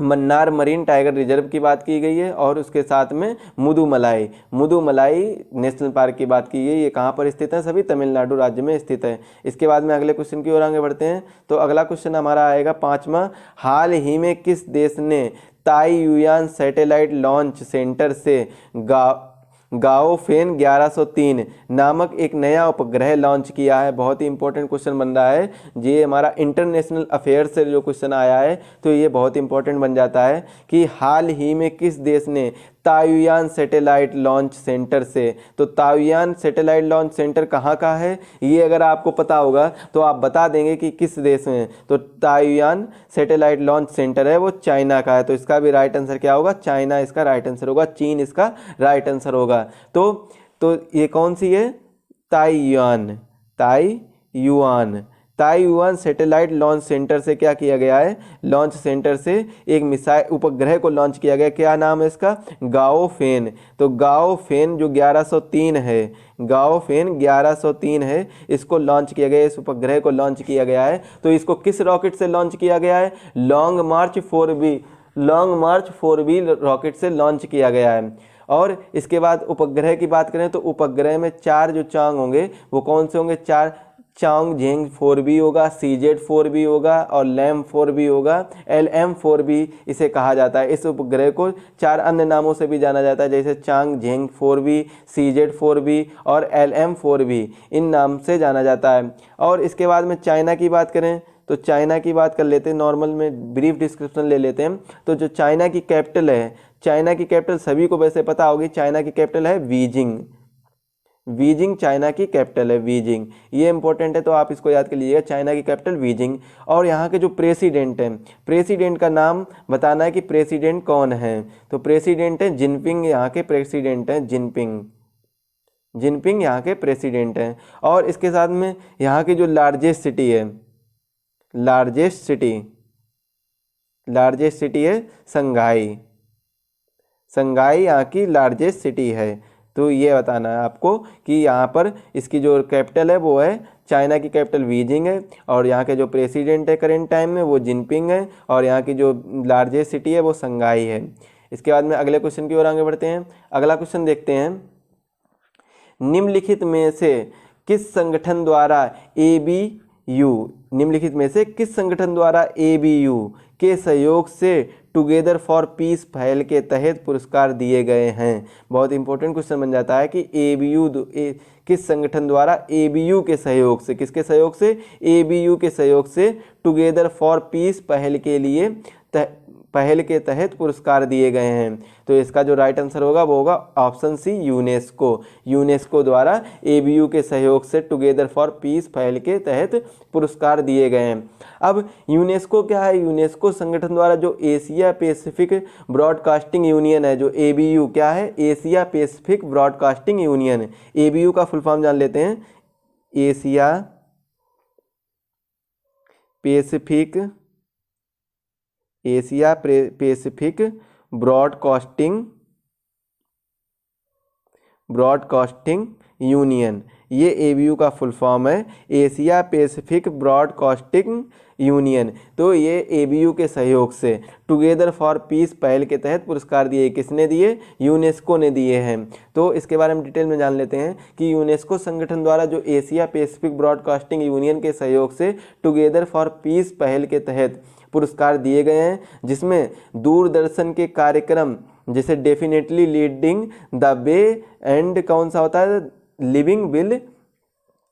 मन्नार मरीन टाइगर रिजर्व की बात की गई है, और उसके साथ में मुदुमलाई नेशनल पार्क की बात की गई। ये कहाँ पर स्थित है? सभी तमिलनाडु राज्य में स्थित है। इसके बाद में अगले क्वेश्चन की ओर आगे बढ़ते हैं। तो अगला क्वेश्चन हमारा आएगा 5वां, हाल ही में किस देश ने ताइयुआन सैटेलाइट लॉन्च सेंटर से गाओफेन 1103 नामक एक नया उपग्रह लॉन्च किया है? बहुत ही इंपॉर्टेंट क्वेश्चन बन रहा है। ये हमारा इंटरनेशनल अफेयर्स से जो क्वेश्चन आया है, तो ये बहुत इंपॉर्टेंट बन जाता है कि हाल ही में किस देश ने ताइयुआन सैटेलाइट लॉन्च सेंटर से, तो ताइयुआन सैटेलाइट लॉन्च सेंटर कहाँ का है? ये अगर आपको पता होगा तो आप बता देंगे कि किस देश में। तो ताइयुआन सैटेलाइट लॉन्च सेंटर है वो चाइना का है, तो इसका भी राइट आंसर क्या होगा? चाइना इसका राइट आंसर होगा, चीन इसका राइट आंसर होगा। तो ये कौन सी है? ताइयुआन सैटेलाइट लॉन्च सेंटर से क्या किया गया है? लॉन्च सेंटर से एक मिसाइल उपग्रह को लॉन्च किया गया। क्या नाम है इसका? गाओफेन। तो गाओफेन जो 1103 है, गाओफेन 1103 है, इसको लॉन्च किया गया, इस उपग्रह को लॉन्च किया गया है। तो इसको किस रॉकेट से लॉन्च किया गया है? लॉन्ग मार्च 4B रॉकेट से लॉन्च किया गया है। और इसके बाद उपग्रह की बात करें तो उपग्रह में 4 जो चांग होंगे वो कौन से होंगे? 4 चांगझेंग 4B होगा, CZ4B होगा और LM4B होगा। LM4B इसे कहा जाता है। इस उपग्रह को 4 अन्य नामों से भी जाना जाता है, जैसे चांगझेंग 4B, CZ4B और LM4B, इन नाम से जाना जाता है। और इसके बाद में चाइना की बात करें तो चाइना की बात कर लेते हैं, नॉर्मल में ब्रीफ डिस्क्रिप्शन ले लेते हैं। तो जो चाइना की कैपिटल है, चाइना की कैपिटल सभी को वैसे पता होगी, चाइना की कैपिटल है बीजिंग चाइना की कैपिटल है बीजिंग। ये इंपॉर्टेंट है तो आप इसको याद कर लीजिएगा, चाइना की कैपिटल बीजिंग। और यहाँ के जो प्रेसिडेंट हैं, प्रेसिडेंट का नाम बताना है कि प्रेसिडेंट कौन है। तो प्रेसिडेंट है जिनपिंग, यहाँ के प्रेसिडेंट हैं जिनपिंग यहाँ के प्रेसिडेंट हैं। और इसके साथ में यहाँ की जो लार्जेस्ट सिटी है संघाई यहाँ की लार्जेस्ट सिटी है। तो ये बताना है आपको कि यहाँ पर इसकी जो कैपिटल है वो है, चाइना की कैपिटल बीजिंग है, और यहाँ के जो प्रेसिडेंट है करेंट टाइम में वो जिनपिंग है, और यहाँ की जो लार्जेस्ट सिटी है वो संघाई है। इसके बाद में अगले क्वेश्चन की ओर आगे बढ़ते हैं। अगला क्वेश्चन देखते हैं, निम्नलिखित में से किस संगठन द्वारा ABU के सहयोग से टुगेदर फॉर पीस पहल के तहत पुरस्कार दिए गए हैं? बहुत इंपॉर्टेंट क्वेश्चन बन जाता है कि किस संगठन द्वारा ABU के सहयोग से, किसके सहयोग से? ABU के सहयोग से टुगेदर फॉर पीस पहल के तहत पुरस्कार दिए गए हैं। तो इसका जो राइट आंसर होगा वो होगा ऑप्शन सी, यूनेस्को द्वारा ABU के सहयोग से टुगेदर फॉर पीस पहल के तहत पुरस्कार दिए गए हैं। अब यूनेस्को क्या है? यूनेस्को संगठन द्वारा जो एशिया पैसिफिक ब्रॉडकास्टिंग यूनियन है, जो ABU क्या है? Asia Pacific broadcasting union. ABU का फुल फॉर्म जान लेते हैं, एशिया पैसिफिक ब्रॉडकास्टिंग यूनियन, ये ABU का फुल फॉर्म है, एशिया पैसिफिक ब्रॉडकास्टिंग यूनियन। तो ये ABU के सहयोग से टुगेदर फॉर पीस पहल के तहत पुरस्कार दिए। किसने दिए? यूनेस्को ने दिए हैं। तो इसके बारे में डिटेल में जान लेते हैं कि यूनेस्को संगठन द्वारा जो एशिया पैसिफिक ब्रॉडकास्टिंग यूनियन के सहयोग से टुगेदर फॉर पीस पहल के तहत पुरस्कार दिए गए हैं, जिसमें दूरदर्शन के कार्यक्रम जैसे definitely leading the way and कौन सा होता है?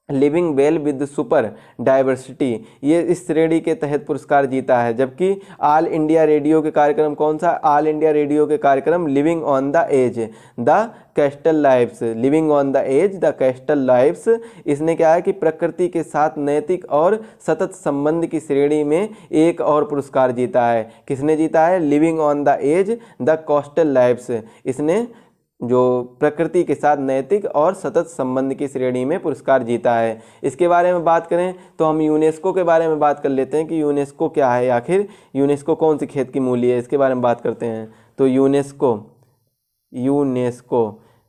Living well with super diversity, ये इस श्रेणी के तहत पुरस्कार जीता है। जबकि ऑल इंडिया रेडियो के कार्यक्रम कौन सा? ऑल इंडिया रेडियो के कार्यक्रम living on the edge the coastal lives, इसने क्या है कि प्रकृति के साथ नैतिक और सतत संबंध की श्रेणी में एक और पुरस्कार जीता है। किसने जीता है? Living on the edge the coastal lives, इसने जो प्रकृति के साथ नैतिक और सतत संबंध की श्रेणी में पुरस्कार जीता है। इसके बारे में बात करें तो हम यूनेस्को के बारे में बात कर लेते हैं कि यूनेस्को क्या है, आखिर यूनेस्को कौन सी खेत की मूली है, इसके बारे में बात करते हैं। तो यूनेस्को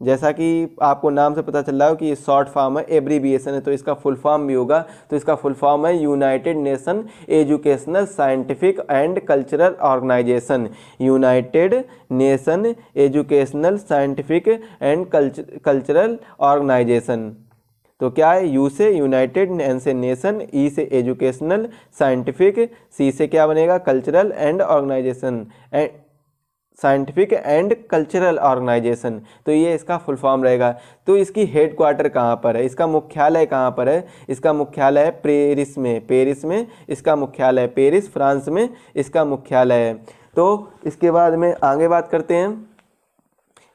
जैसा कि आपको नाम से पता चल रहा हो कि ये शॉर्ट फॉर्म है, एब्रीविएशन है, तो इसका फुल फॉर्म भी होगा। तो इसका फुल फॉर्म है United Nation Educational Scientific and Cultural Organization. United Nation Educational Scientific and Cultural Organization. तो क्या है, यू से यूनाइटेड, एन से नेशन, ई से एजुकेशनल, साइंटिफिक, सी से क्या बनेगा Cultural and Organization, Scientific and Cultural Organization. तो ये इसका फुल फॉर्म रहेगा। तो इसकी हेड क्वार्टर कहाँ पर है, इसका मुख्यालय कहाँ पर है? इसका मुख्यालय है पेरिस में। पेरिस में इसका मुख्यालय है, पेरिस फ्रांस में इसका मुख्यालय है। तो इसके बाद में आगे बात करते हैं।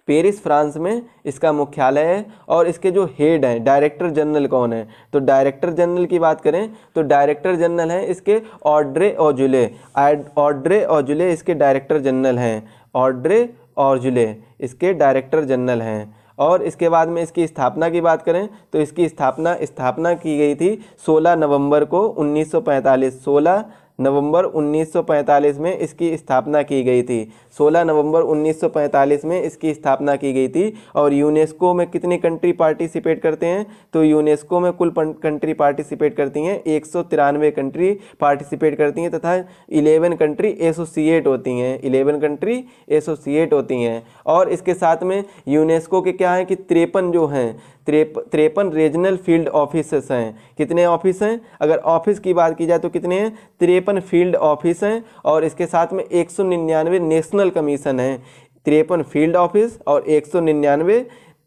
पेरिस फ्रांस में इसका मुख्यालय है और इसके जो हेड हैं, डायरेक्टर जनरल कौन है? तो डायरेक्टर जनरल की बात करें तो डायरेक्टर जनरल हैं इसके ऑड्रे ऑजुले। ऑड्रे ऑजुले इसके डायरेक्टर जनरल हैं। ऑड्रे ऑजुले इसके डायरेक्टर जनरल हैं। और इसके बाद में इसकी स्थापना की बात करें तो इसकी स्थापना की गई थी 16 नवंबर को 1945। 16 नवंबर 1945 में इसकी स्थापना की गई थी। 16 नवंबर 1945 में इसकी स्थापना की गई थी। और यूनेस्को में कितनी कंट्री पार्टिसिपेट करते हैं? तो यूनेस्को में कुल कंट्री पार्टिसिपेट करती हैं 193 कंट्री पार्टिसिपेट करती हैं तथा 11 कंट्री एसोसिएट होती हैं। 11 कंट्री एसोसिएट होती हैं। और इसके साथ में यूनेस्को के क्या है कि 53 जो हैं 53 रीजनल फील्ड ऑफिसेस हैं। कितने ऑफिस हैं? अगर ऑफिस की बात की जाए तो कितने हैं? 53 फील्ड ऑफिस हैं। और इसके साथ में 199 नेशनल कमीशन हैं। 53 फील्ड ऑफिस और 199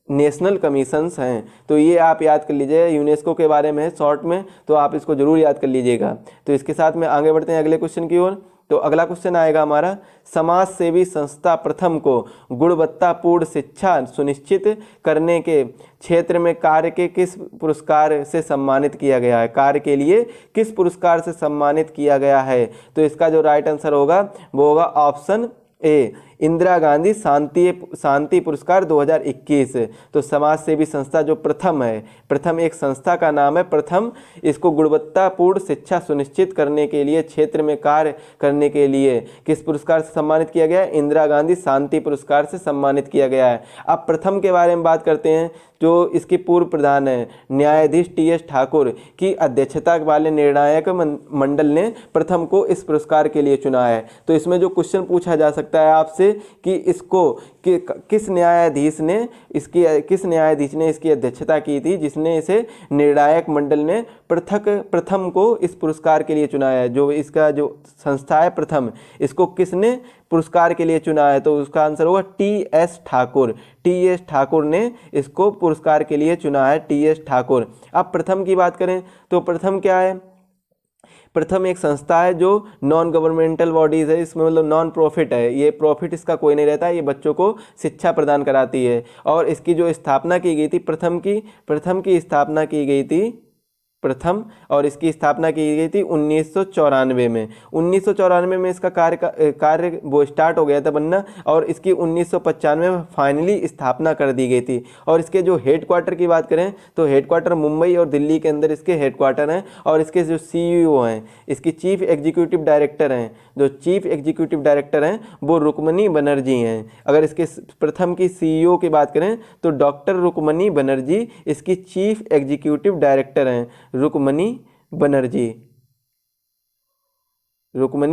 नेशनल कमीशंस हैं। तो ये आप याद कर लीजिए, यूनेस्को के बारे में शॉर्ट में, तो आप इसको जरूर याद कर लीजिएगा। तो इसके साथ में आगे बढ़ते हैं अगले क्वेश्चन की ओर। तो अगला क्वेश्चन आएगा हमारा, समाज सेवी संस्था प्रथम को गुणवत्तापूर्ण शिक्षा सुनिश्चित करने के क्षेत्र में कार्य के किस पुरस्कार से सम्मानित किया गया है? कार्य के लिए किस पुरस्कार से सम्मानित किया गया है? तो इसका जो राइट आंसर होगा वो होगा ऑप्शन ए, इंदिरा गांधी शांति पुरस्कार 2021। तो समाज सेवी संस्था जो प्रथम है, प्रथम एक संस्था का नाम है प्रथम, इसको गुणवत्तापूर्ण शिक्षा सुनिश्चित करने के लिए क्षेत्र में कार्य करने के लिए किस पुरस्कार से सम्मानित किया गया है? इंदिरा गांधी शांति पुरस्कार से सम्मानित किया गया है। अब प्रथम के बारे में बात करते हैं। जो इसके पूर्व प्रधान है न्यायाधीश टी.एस. ठाकुर की अध्यक्षता वाले निर्णायक मंडल ने प्रथम को इस पुरस्कार के लिए चुना है। तो इसमें जो क्वेश्चन पूछा जा सकता है आपसे कि इसको किस न्यायाधीश ने इसकी अध्यक्षता की थी, जिसने इसे निर्णायक मंडल ने प्रथम को इस पुरस्कार के लिए चुना है। जो इसका जो संस्था है प्रथम, इसको किसने पुरस्कार के लिए चुना है? तो उसका आंसर होगा टी.एस. ठाकुर। टी.एस. ठाकुर ने इसको पुरस्कार के लिए चुना है, टी.एस. ठाकुर। अब प्रथम की बात करें तो प्रथम क्या है? प्रथम एक संस्था है जो नॉन गवर्नमेंटल बॉडीज़ है, इसमें मतलब नॉन प्रॉफिट है। ये प्रॉफिट इसका कोई नहीं रहता है, ये बच्चों को शिक्षा प्रदान कराती है। और इसकी जो स्थापना की गई थी प्रथम की स्थापना की गई थी प्रथम, और इसकी स्थापना की गई थी 1994 में। 1994 में इसका कार्य वो स्टार्ट हो गया था बनना, और इसकी 1995 में फाइनली स्थापना कर दी गई थी। और इसके जो हेडक्वार्टर की बात करें तो हेडक्वार्टर मुंबई और दिल्ली के अंदर इसके हेडक्वार्टर हैं। और इसके जो CEO हैं, इसकी चीफ एग्जीक्यूटिव डायरेक्टर हैं, जो चीफ एग्जीक्यूटिव डायरेक्टर हैं वो रुक्मणी बनर्जी हैं। अगर इसके प्रथम की CEO की बात करें तो डॉक्टर रुक्मणी बनर्जी इसकी चीफ एग्जीक्यूटिव डायरेक्टर हैं। रुक्मणी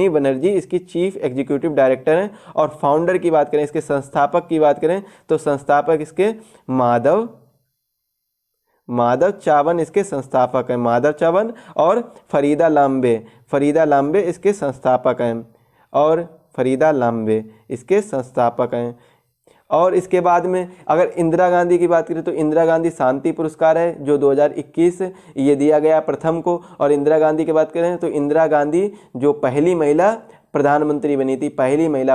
बनर्जी इसकी चीफ एग्जीक्यूटिव डायरेक्टर हैं। और फाउंडर की बात करें, इसके संस्थापक की बात करें तो संस्थापक इसके माधव चावन इसके संस्थापक हैं। माधव चावन और फरीदा लांबे इसके संस्थापक हैं। और इसके बाद में अगर इंदिरा गांधी की बात करें तो इंदिरा गांधी शांति पुरस्कार है जो 2021 ये दिया गया प्रथम को। और इंदिरा गांधी की बात करें तो इंदिरा गांधी जो पहली महिला प्रधानमंत्री बनी थी, पहली महिला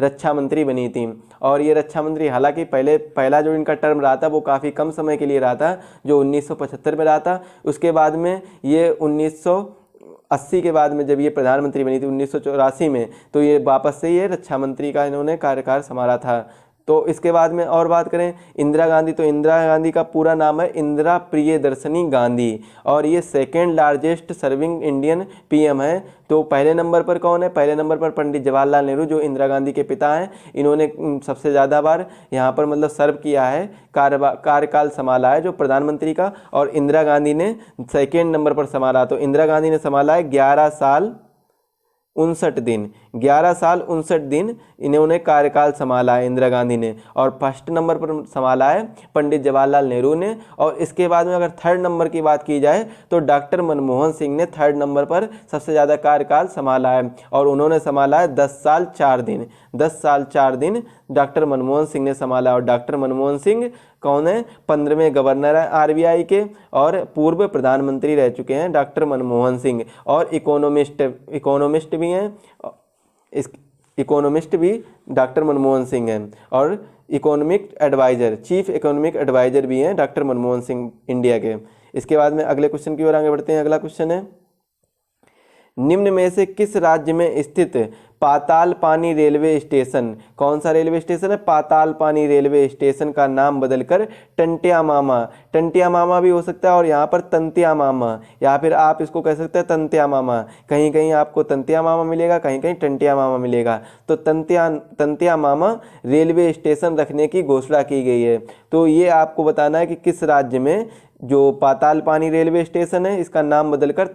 रक्षा मंत्री बनी थी। और ये रक्षा मंत्री हालांकि पहला जो इनका टर्म रहा था वो काफ़ी कम समय के लिए रहा था, जो 1975 में रहा था। उसके बाद में ये 1980 के बाद में जब ये प्रधानमंत्री बनी थी 1984 में, तो ये वापस से ये रक्षा मंत्री का इन्होंने कार्यकाल संभाला था। तो इसके बाद में और बात करें इंदिरा गांधी, तो इंदिरा गांधी का पूरा नाम है इंदिरा प्रियदर्शनी गांधी और ये second largest serving Indian PM है। तो पहले नंबर पर कौन है? पहले नंबर पर पंडित जवाहरलाल नेहरू जो इंदिरा गांधी के पिता हैं। इन्होंने सबसे ज़्यादा बार यहाँ पर मतलब सर्व किया है, कार्यकाल संभाला है जो प्रधानमंत्री का, और इंदिरा गांधी ने सेकेंड नंबर पर संभाला। तो इंदिरा गांधी ने संभाला है 11 साल 59 दिन, 11 साल 59 दिन इन्होंने कार्यकाल संभाला है इंदिरा गांधी ने। और फर्स्ट नंबर पर संभाला है पंडित जवाहरलाल नेहरू ने। और इसके बाद में अगर थर्ड नंबर की बात की जाए तो डॉक्टर मनमोहन सिंह ने थर्ड नंबर पर सबसे ज़्यादा कार्यकाल संभाला है और उन्होंने संभाला है 10 साल 4 दिन। 10 साल 4 दिन डॉक्टर मनमोहन सिंह ने संभाला। और डॉक्टर मनमोहन सिंह कौन है? 15वें गवर्नर है आरबीआई के और पूर्व प्रधानमंत्री रह चुके हैं डॉक्टर मनमोहन सिंह। और इकोनॉमिस्ट भी हैं, इस इकोनॉमिस्ट भी डॉक्टर मनमोहन सिंह हैं और economic adviser, chief economic adviser भी हैं डॉक्टर मनमोहन सिंह इंडिया के। इसके बाद में अगले क्वेश्चन की ओर आगे बढ़ते हैं। अगला क्वेश्चन है, निम्न में से किस राज्य में स्थित पाताल पानी रेलवे स्टेशन, कौन सा रेलवे स्टेशन है? पाताल पानी रेलवे स्टेशन का नाम बदलकर टंटिया मामा, टंटिया मामा भी हो सकता है और यहाँ पर तंतिया मामा, या फिर आप इसको कह सकते हैं तंतिया मामा। कहीं कहीं आपको तंतिया मामा मिलेगा, कहीं कहीं टंटिया मामा मिलेगा। तो तंतिया मामा रेलवे स्टेशन रखने की घोषणा की गई है। तो ये आपको बताना है कि किस राज्य में जो पाताल पानी रेलवे स्टेशन है इसका नाम बदलकर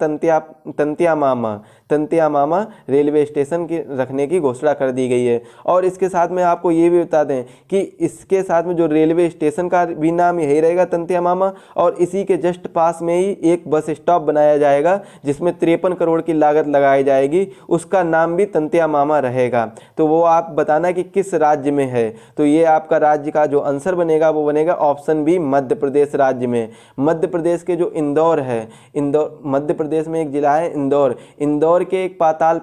तंतिया मामा रेलवे स्टेशन की रखने की घोषणा कर दी गई है। और इसके साथ में आपको ये भी बता दें कि इसके साथ में जो रेलवे स्टेशन का भी नाम यही रहेगा तंतिया मामा, और इसी के जस्ट पास में ही एक बस स्टॉप बनाया जाएगा जिसमें 53 करोड़ की लागत लगाई जाएगी, उसका नाम भी तंतिया मामा रहेगा। तो वो आप बताना कि किस राज्य में है। तो ये आपका राज्य का जो आंसर बनेगा वो बनेगा ऑप्शन बी, मध्य प्रदेश राज्य में। मध्य प्रदेश के जो इंदौर है, इंदौर मध्य प्रदेश में एक जिला है इंदौर, इंदौर के एक पाताल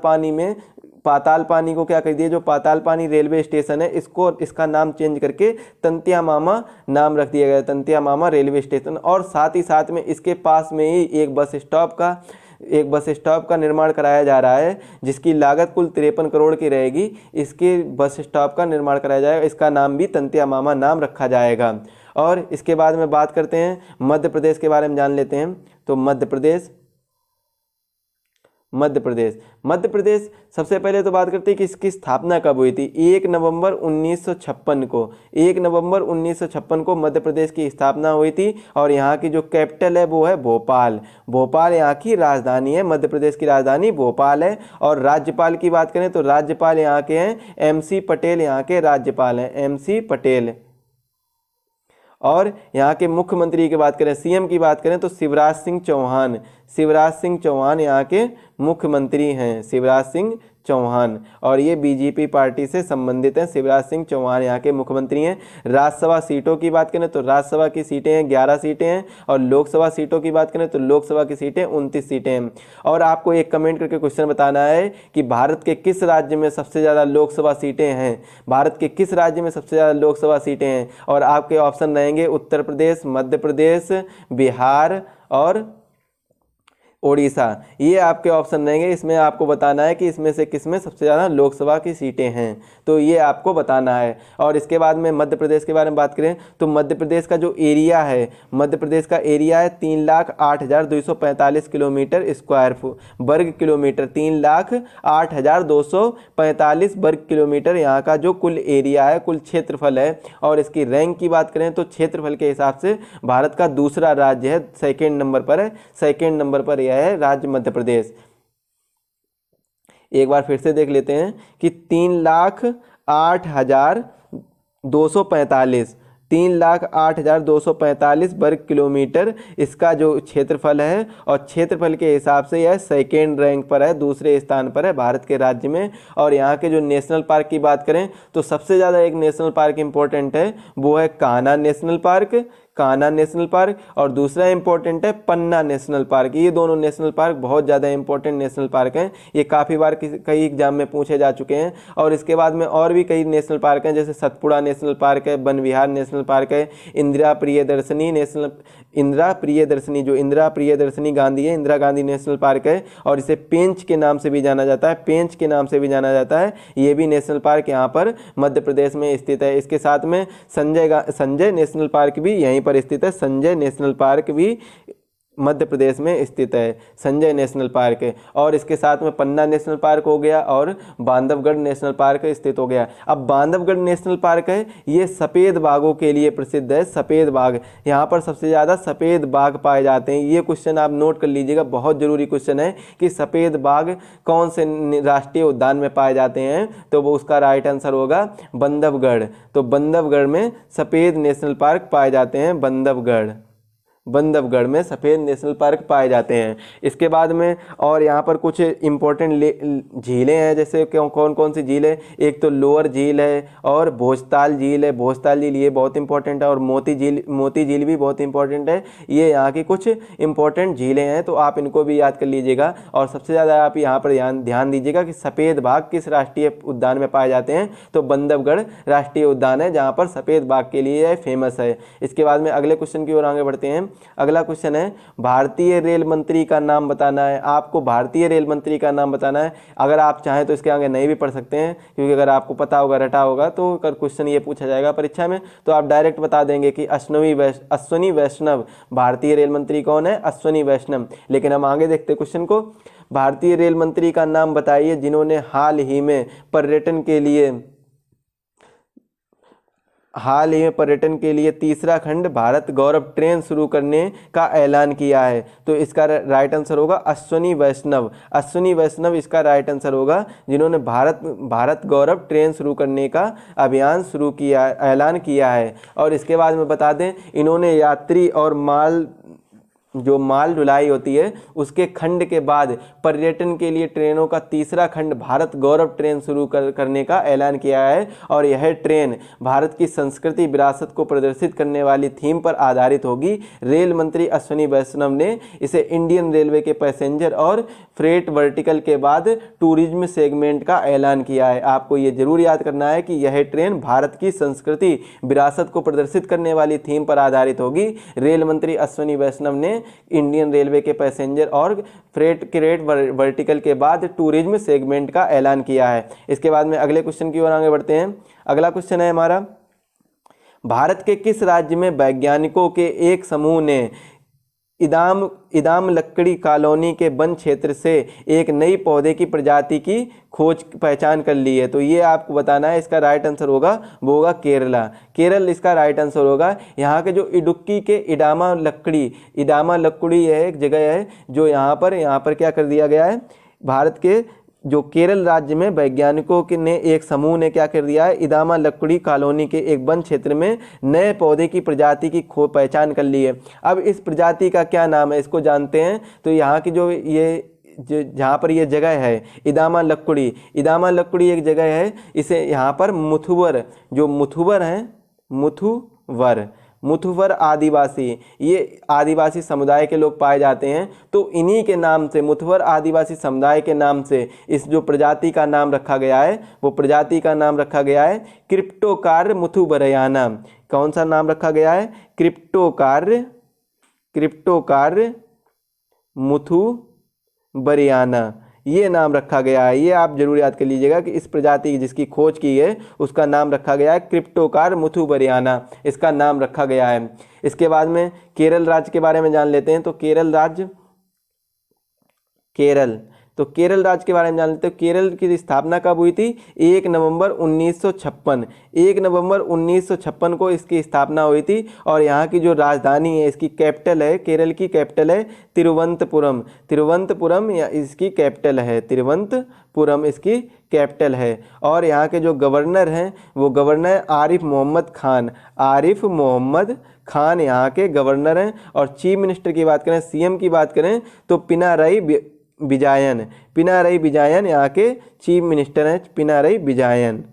पानी को क्या कर दिया, जो पाताल पानी रेलवे स्टेशन है इसका नाम चेंज करके तंतिया मामा नाम रख दिया गया, तंतिया मामा रेलवे स्टेशन। और साथ ही साथ में इसके पास में ही एक बस स्टॉप का निर्माण कराया जा रहा है जिसकी लागत कुल 53 करोड़ की रहेगी। इसके बस स्टॉप का निर्माण कराया जाएगा, इसका नाम भी तंतिया मामा नाम रखा जाएगा। और इसके बाद में बात करते हैं मध्य प्रदेश के बारे में जान लेते हैं। तो मध्य प्रदेश सबसे पहले तो बात करते हैं कि इसकी स्थापना कब हुई थी। 1 नवंबर 1956 को मध्य प्रदेश की स्थापना हुई थी। और यहाँ की जो कैपिटल है वो है भोपाल यहाँ की राजधानी है, मध्य प्रदेश की राजधानी भोपाल है। और राज्यपाल की बात करें तो राज्यपाल यहाँ के हैं MC पटेल, यहाँ के राज्यपाल हैं MC पटेल। और यहाँ के मुख्यमंत्री की बात करें, CM की बात करें तो शिवराज सिंह चौहान यहाँ के मुख्यमंत्री हैं, शिवराज सिंह चौहान। और ये बीजेपी पार्टी से संबंधित हैं, शिवराज सिंह चौहान यहाँ के मुख्यमंत्री हैं। राज्यसभा सीटों की बात करें तो राज्यसभा की सीटें हैं 11 सीटें हैं, और लोकसभा सीटों की बात करें तो लोकसभा की सीटें 29 सीटें हैं। और आपको एक कमेंट करके क्वेश्चन बताना है कि भारत के किस राज्य में सबसे ज़्यादा लोकसभा सीटें हैं, भारत के किस राज्य में सबसे ज़्यादा लोकसभा सीटें हैं। और आपके ऑप्शन रहेंगे उत्तर प्रदेश, मध्य प्रदेश, बिहार और ओडिशा, ये आपके ऑप्शन रहेंगे। इसमें आपको बताना है कि इसमें से किस में सबसे ज़्यादा लोकसभा की सीटें हैं, तो ये आपको बताना है। और इसके बाद में मध्य प्रदेश के बारे में बात करें तो मध्य प्रदेश का जो एरिया है, मध्य प्रदेश का एरिया है 3,08,245 किलोमीटर स्क्वायर वर्ग किलोमीटर, 3,08,245 वर्ग किलोमीटर यहाँ का जो कुल एरिया है, कुल क्षेत्रफल है। और इसकी रैंक की बात करें तो क्षेत्रफल के हिसाब से भारत का दूसरा राज्य है, सेकेंड नंबर पर है, सेकेंड नंबर पर यह है राज्य मध्य प्रदेश। एक बार फिर से देख लेते हैं कि 3,08,245 वर्ग किलोमीटर इसका जो क्षेत्रफल है, और क्षेत्रफल के हिसाब से यह सेकेंड रैंक पर है, दूसरे स्थान पर है भारत के राज्य में। और यहाँ के जो नेशनल पार्क की बात करें तो सबसे ज़्यादा एक नेशनल पार्क इंपॉर्टेंट है, वो है Kanha national park. Kanha national park और दूसरा इंपॉर्टेंट है पन्ना नेशनल पार्क। ये दोनों नेशनल पार्क बहुत ज़्यादा इंपॉर्टेंट नेशनल पार्क हैं, ये काफ़ी बार कई एग्जाम में पूछे जा चुके हैं। और इसके बाद में और भी कई नेशनल पार्क हैं, जैसे सतपुड़ा नेशनल पार्क है, वन विहार नेशनल पार्क है, इंदिरा प्रियदर्शनी गांधी है, इंदिरा गांधी नेशनल पार्क है, और इसे पेंच के नाम से भी जाना जाता है, पेंच के नाम से भी जाना जाता है। ये भी नेशनल पार्क यहाँ पर मध्य प्रदेश में स्थित है। इसके साथ में संजय नेशनल पार्क भी यहीं पर स्थित है, संजय नेशनल पार्क भी मध्य प्रदेश में स्थित है, संजय नेशनल पार्क है। और इसके साथ में पन्ना नेशनल पार्क हो गया और बांधवगढ़ नेशनल पार्क स्थित हो गया। अब बांधवगढ़ नेशनल पार्क है, ये सफ़ेद बाघों के लिए प्रसिद्ध है, सफ़ेद बाघ, यहाँ पर सबसे ज़्यादा सफ़ेद बाघ पाए जाते हैं। ये क्वेश्चन आप नोट कर लीजिएगा, बहुत ज़रूरी क्वेश्चन है कि सफ़ेद बाघ कौन से राष्ट्रीय उद्यान में पाए जाते हैं, तो वो उसका राइट आंसर होगा बंधवगढ़। तो बंधवगढ़ में सफ़ेद नेशनल पार्क पाए जाते हैं, बंधवगढ़ में सफ़ेद नेशनल पार्क पाए जाते हैं। इसके बाद में और यहाँ पर कुछ इम्पोर्टेंट झीलें हैं, जैसे कौन कौन सी झील है, एक तो लोअर झील है और भोजताल झील है, भोजताल झील ये बहुत इंपॉर्टेंट है, और मोती झील भी बहुत इंपॉर्टेंट है। ये यहाँ की कुछ इंपॉर्टेंट झीलें हैं, तो आप इनको भी याद कर लीजिएगा। और सबसे ज़्यादा आप यहाँ पर ध्यान दीजिएगा कि सफ़ेद बाघ किस राष्ट्रीय उद्यान में पाए जाते हैं, तो बंधवगढ़ राष्ट्रीय उद्यान है, जहाँ पर सफ़ेद बाघ के लिए फेमस है। इसके बाद में अगले क्वेश्चन की ओर आगे बढ़ते हैं। अगला क्वेश्चन है, भारतीय रेल मंत्री का नाम बताना है। आपको भारतीय रेल मंत्री का नाम बताना है। अगर आप चाहें तो इसके आगे नहीं भी पढ़ सकते हैं, क्योंकि अगर आपको पता होगा, रटा होगा, तो अगर क्वेश्चन ये पूछा जाएगा परीक्षा में तो आप डायरेक्ट बता देंगे कि अश्वनी वैष्णव भारतीय रेल मंत्री कौन है, अश्वनी वैष्णव। लेकिन हम आगे देखते क्वेश्चन को, भारतीय रेल मंत्री का नाम बताइए जिन्होंने हाल ही में पर्यटन के लिए तीसरा खंड भारत गौरव ट्रेन शुरू करने का ऐलान किया है। तो इसका राइट आंसर होगा अश्वनी वैष्णव इसका राइट आंसर होगा, जिन्होंने भारत गौरव ट्रेन शुरू करने का अभियान शुरू किया, ऐलान किया है। और इसके बाद में बता दें, इन्होंने यात्री और माल ढुलाई होती है उसके खंड के बाद पर्यटन के लिए ट्रेनों का तीसरा खंड भारत गौरव ट्रेन शुरू करने का ऐलान किया है। और यह ट्रेन भारत की संस्कृति विरासत को प्रदर्शित करने वाली थीम पर आधारित होगी। रेल मंत्री अश्वनी वैष्णव ने इसे इंडियन रेलवे के पैसेंजर और फ्रेट वर्टिकल के बाद टूरिज्म सेगमेंट का ऐलान किया है। आपको ये जरूर याद करना है कि यह ट्रेन भारत की संस्कृति विरासत को प्रदर्शित करने वाली थीम पर आधारित होगी। रेल मंत्री अश्वनी वैष्णव ने इंडियन रेलवे के पैसेंजर और फ्रेट वर्टिकल के बाद टूरिज्म सेगमेंट का ऐलान किया है। इसके बाद में अगले क्वेश्चन की ओर आगे बढ़ते हैं। अगला क्वेश्चन है हमारा, भारत के किस राज्य में वैज्ञानिकों के एक समूह ने इदाम लकड़ी कॉलोनी के वन क्षेत्र से एक नई पौधे की प्रजाति की खोज पहचान कर ली है? तो ये आपको बताना है। इसका राइट आंसर होगा, वो होगा केरल इसका राइट आंसर होगा। यहाँ के जो इडुक्की के इडामा लक्कुड़ी है, एक जगह है जो यहाँ पर क्या कर दिया गया है, भारत के जो केरल राज्य में वैज्ञानिकों के ने एक समूह ने क्या कर दिया है, इदामा लक्कुड़ी कॉलोनी के एक वन क्षेत्र में नए पौधे की प्रजाति की पहचान कर ली है। अब इस प्रजाति का क्या नाम है, इसको जानते हैं। तो यहाँ की जहाँ पर ये जगह है इदामा लक्कुड़ी एक जगह है, इसे यहाँ पर मुथुवर आदिवासी, ये आदिवासी समुदाय के लोग पाए जाते हैं। तो इन्हीं के नाम से, मुथुवर आदिवासी समुदाय के नाम से इस जो प्रजाति का नाम रखा गया है, वो प्रजाति का नाम रखा गया है क्रिप्टोकार्य मुथुबरयाना। कौन सा नाम रखा गया है? क्रिप्टोकार्य मुथुबरयाना, ये नाम रखा गया है। ये आप जरूर याद कर लीजिएगा कि इस प्रजाति जिसकी खोज की है उसका नाम रखा गया है क्रिप्टोकार्य मुथुबरयाना, इसका नाम रखा गया है। इसके बाद में केरल राज्य के बारे में जान लेते हैं। तो केरल राज्य के बारे में जान लेते हैं। केरल की स्थापना कब हुई थी? 1 नवंबर 1956 को इसकी स्थापना हुई थी। और यहाँ की जो राजधानी है, इसकी कैपिटल है, केरल की कैपिटल है तिरुवनंतपुरम या इसकी कैपिटल है, तिरुवनंतपुरम इसकी कैपिटल है। और यहाँ के जो गवर्नर हैं वो गवर्नर आरिफ मोहम्मद खान यहाँ के गवर्नर हैं। और चीफ मिनिस्टर की बात करें, सीएम की बात करें तो पिनाराई विजयन यहाँ के चीफ मिनिस्टर हैं। पिनाराई विजयन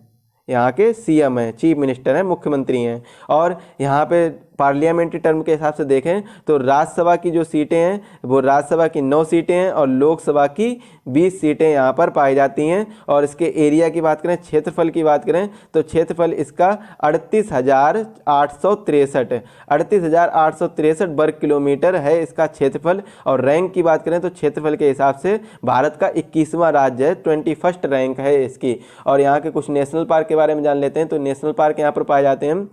यहाँ के सीएम हैं, चीफ मिनिस्टर हैं, मुख्यमंत्री हैं। और यहाँ पे पार्लियामेंट्री टर्म के हिसाब से देखें तो राज्यसभा की जो सीटें हैं वो राज्यसभा की 9 सीटें हैं और लोकसभा की 20 सीटें यहाँ पर पाई जाती हैं। और इसके एरिया की बात करें, क्षेत्रफल की बात करें तो क्षेत्रफल इसका 38,863 वर्ग किलोमीटर है इसका क्षेत्रफल। और रैंक की बात करें तो क्षेत्रफल के हिसाब से भारत का 21वां राज्य है, 21st रैंक है इसकी। और यहाँ के कुछ नेशनल पार्क के बारे में जान लेते हैं। तो नेशनल पार्क यहाँ पर पाए जाते हैं,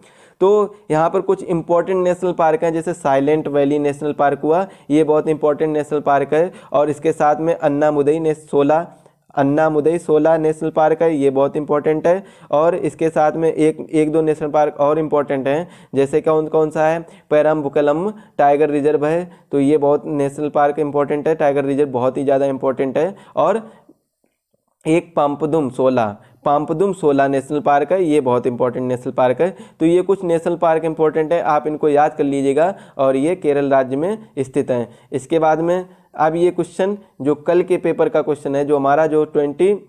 तो यहाँ पर कुछ इंपॉर्टेंट नेशनल पार्क हैं, जैसे साइलेंट वैली नेशनल पार्क हुआ, ये बहुत इंपॉर्टेंट नेशनल पार्क है। और इसके साथ में अन्नामुदई 16 नेशनल पार्क है, ये बहुत इंपॉर्टेंट है। और इसके साथ में एक दो नेशनल पार्क और इंपॉर्टेंट हैं, जैसे कौन कौन सा है, पेरम्बकुलम टाइगर रिजर्व है, तो ये बहुत नेशनल पार्क इंपॉर्टेंट है, टाइगर रिजर्व बहुत ही ज़्यादा इंपॉर्टेंट है। और एक पाम्पदुम 16 नेशनल पार्क है, ये बहुत इंपॉर्टेंट नेशनल पार्क है। तो ये कुछ नेशनल पार्क इंपॉर्टेंट है, आप इनको याद कर लीजिएगा। और ये केरल राज्य में स्थित हैं। इसके बाद में अब ये क्वेश्चन जो कल के पेपर का क्वेश्चन है, जो हमारा जो 23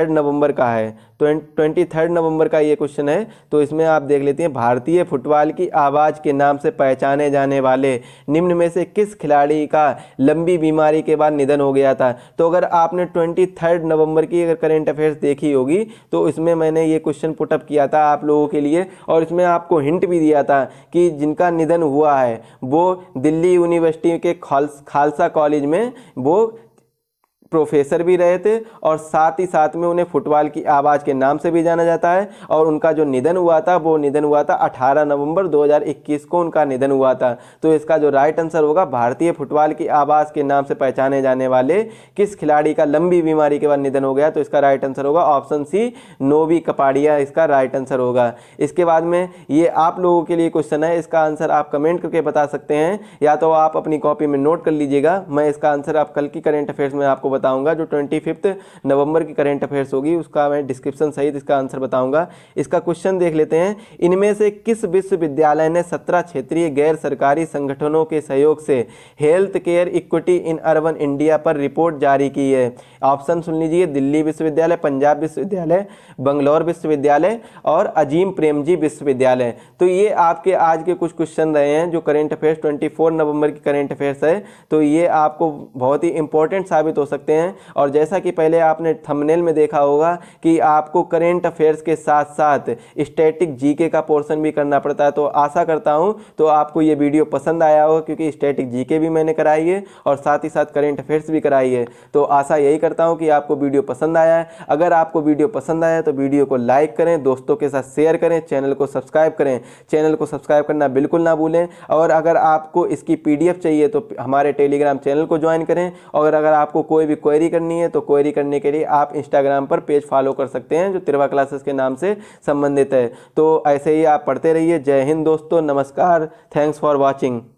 नवंबर का है, 23 नवंबर का ये क्वेश्चन है। तो इसमें आप देख लेते हैं, भारतीय फुटबॉल की आवाज़ के नाम से पहचाने जाने वाले निम्न में से किस खिलाड़ी का लंबी बीमारी के बाद निधन हो गया था। तो अगर आपने 23 नवंबर की अगर करेंट अफेयर्स देखी होगी तो इसमें मैंने ये क्वेश्चन पुटअप किया था आप लोगों के लिए, और इसमें आपको हिंट भी दिया था कि जिनका निधन हुआ है वो दिल्ली यूनिवर्सिटी के खालसा कॉलेज में वो प्रोफेसर भी रहे थे, और साथ ही साथ में उन्हें फुटबॉल की आवाज़ के नाम से भी जाना जाता है। और उनका जो निधन हुआ था वो निधन हुआ था 18 नवंबर 2021 को उनका निधन हुआ था। तो इसका जो राइट आंसर होगा, भारतीय फुटबॉल की आवाज़ के नाम से पहचाने जाने वाले किस खिलाड़ी का लंबी बीमारी के बाद निधन हो गया, तो इसका राइट आंसर होगा ऑप्शन सी, नोवी कपाडिया इसका राइट आंसर होगा। इसके बाद में ये आप लोगों के लिए क्वेश्चन है, इसका आंसर आप कमेंट करके बता सकते हैं, या तो आप अपनी कॉपी में नोट कर लीजिएगा। मैं इसका आंसर आप कल की करेंट अफेयर्स में आपको बताऊंगा, जो 25 नवंबर की करंट अफेयर्स होगी उसका मैं डिस्क्रिप्शन सहित इसका आंसर बताऊंगा। इसका क्वेश्चन देख लेते हैं, इनमें से किस विश्वविद्यालय ने 17 क्षेत्रीय गैर सरकारी संगठनों के सहयोग से health care equity in urban India पर रिपोर्ट जारी की है। ऑप्शन सुन लीजिए, दिल्ली विश्वविद्यालय, पंजाब विश्वविद्यालय, बंगलौर विश्वविद्यालय और अजीम प्रेमजी विश्वविद्यालय। तो ये आपके आज के कुछ क्वेश्चन रहे हैं जो करंट अफेयर्स 24 नवंबर की करंट अफेयर्स है। तो ये आपको बहुत ही इंपॉर्टेंट साबित हो सकते हैं। और जैसा कि पहले आपने थंबनेल में देखा होगा कि आपको करंट अफेयर्स के साथ साथ स्टैटिक जीके का पोर्शन भी करना पड़ता है। तो आशा करता हूं तो आपको ये वीडियो पसंद आया होगा, क्योंकि स्टैटिक जीके भी मैंने कराई है और साथ ही साथ करंट अफेयर्स भी कराई है। तो आशा यही करता हूं कि आपको वीडियो पसंद आया है। अगर आपको वीडियो पसंद आया तो वीडियो को लाइक करें, दोस्तों के साथ शेयर करें, चैनल को सब्सक्राइब करें, चैनल को सब्सक्राइब करना बिल्कुल ना भूलें। और अगर आपको इसकी PDF चाहिए तो हमारे टेलीग्राम चैनल को ज्वाइन करें। और अगर आपको कोई भी क्वेरी करनी है तो क्वेरी करने के लिए आप इंस्टाग्राम पर पेज फॉलो कर सकते हैं जो तिरवा क्लासेस के नाम से संबंधित है। तो ऐसे ही आप पढ़ते रहिए। जय हिंद दोस्तों, नमस्कार, थैंक्स फॉर वॉचिंग।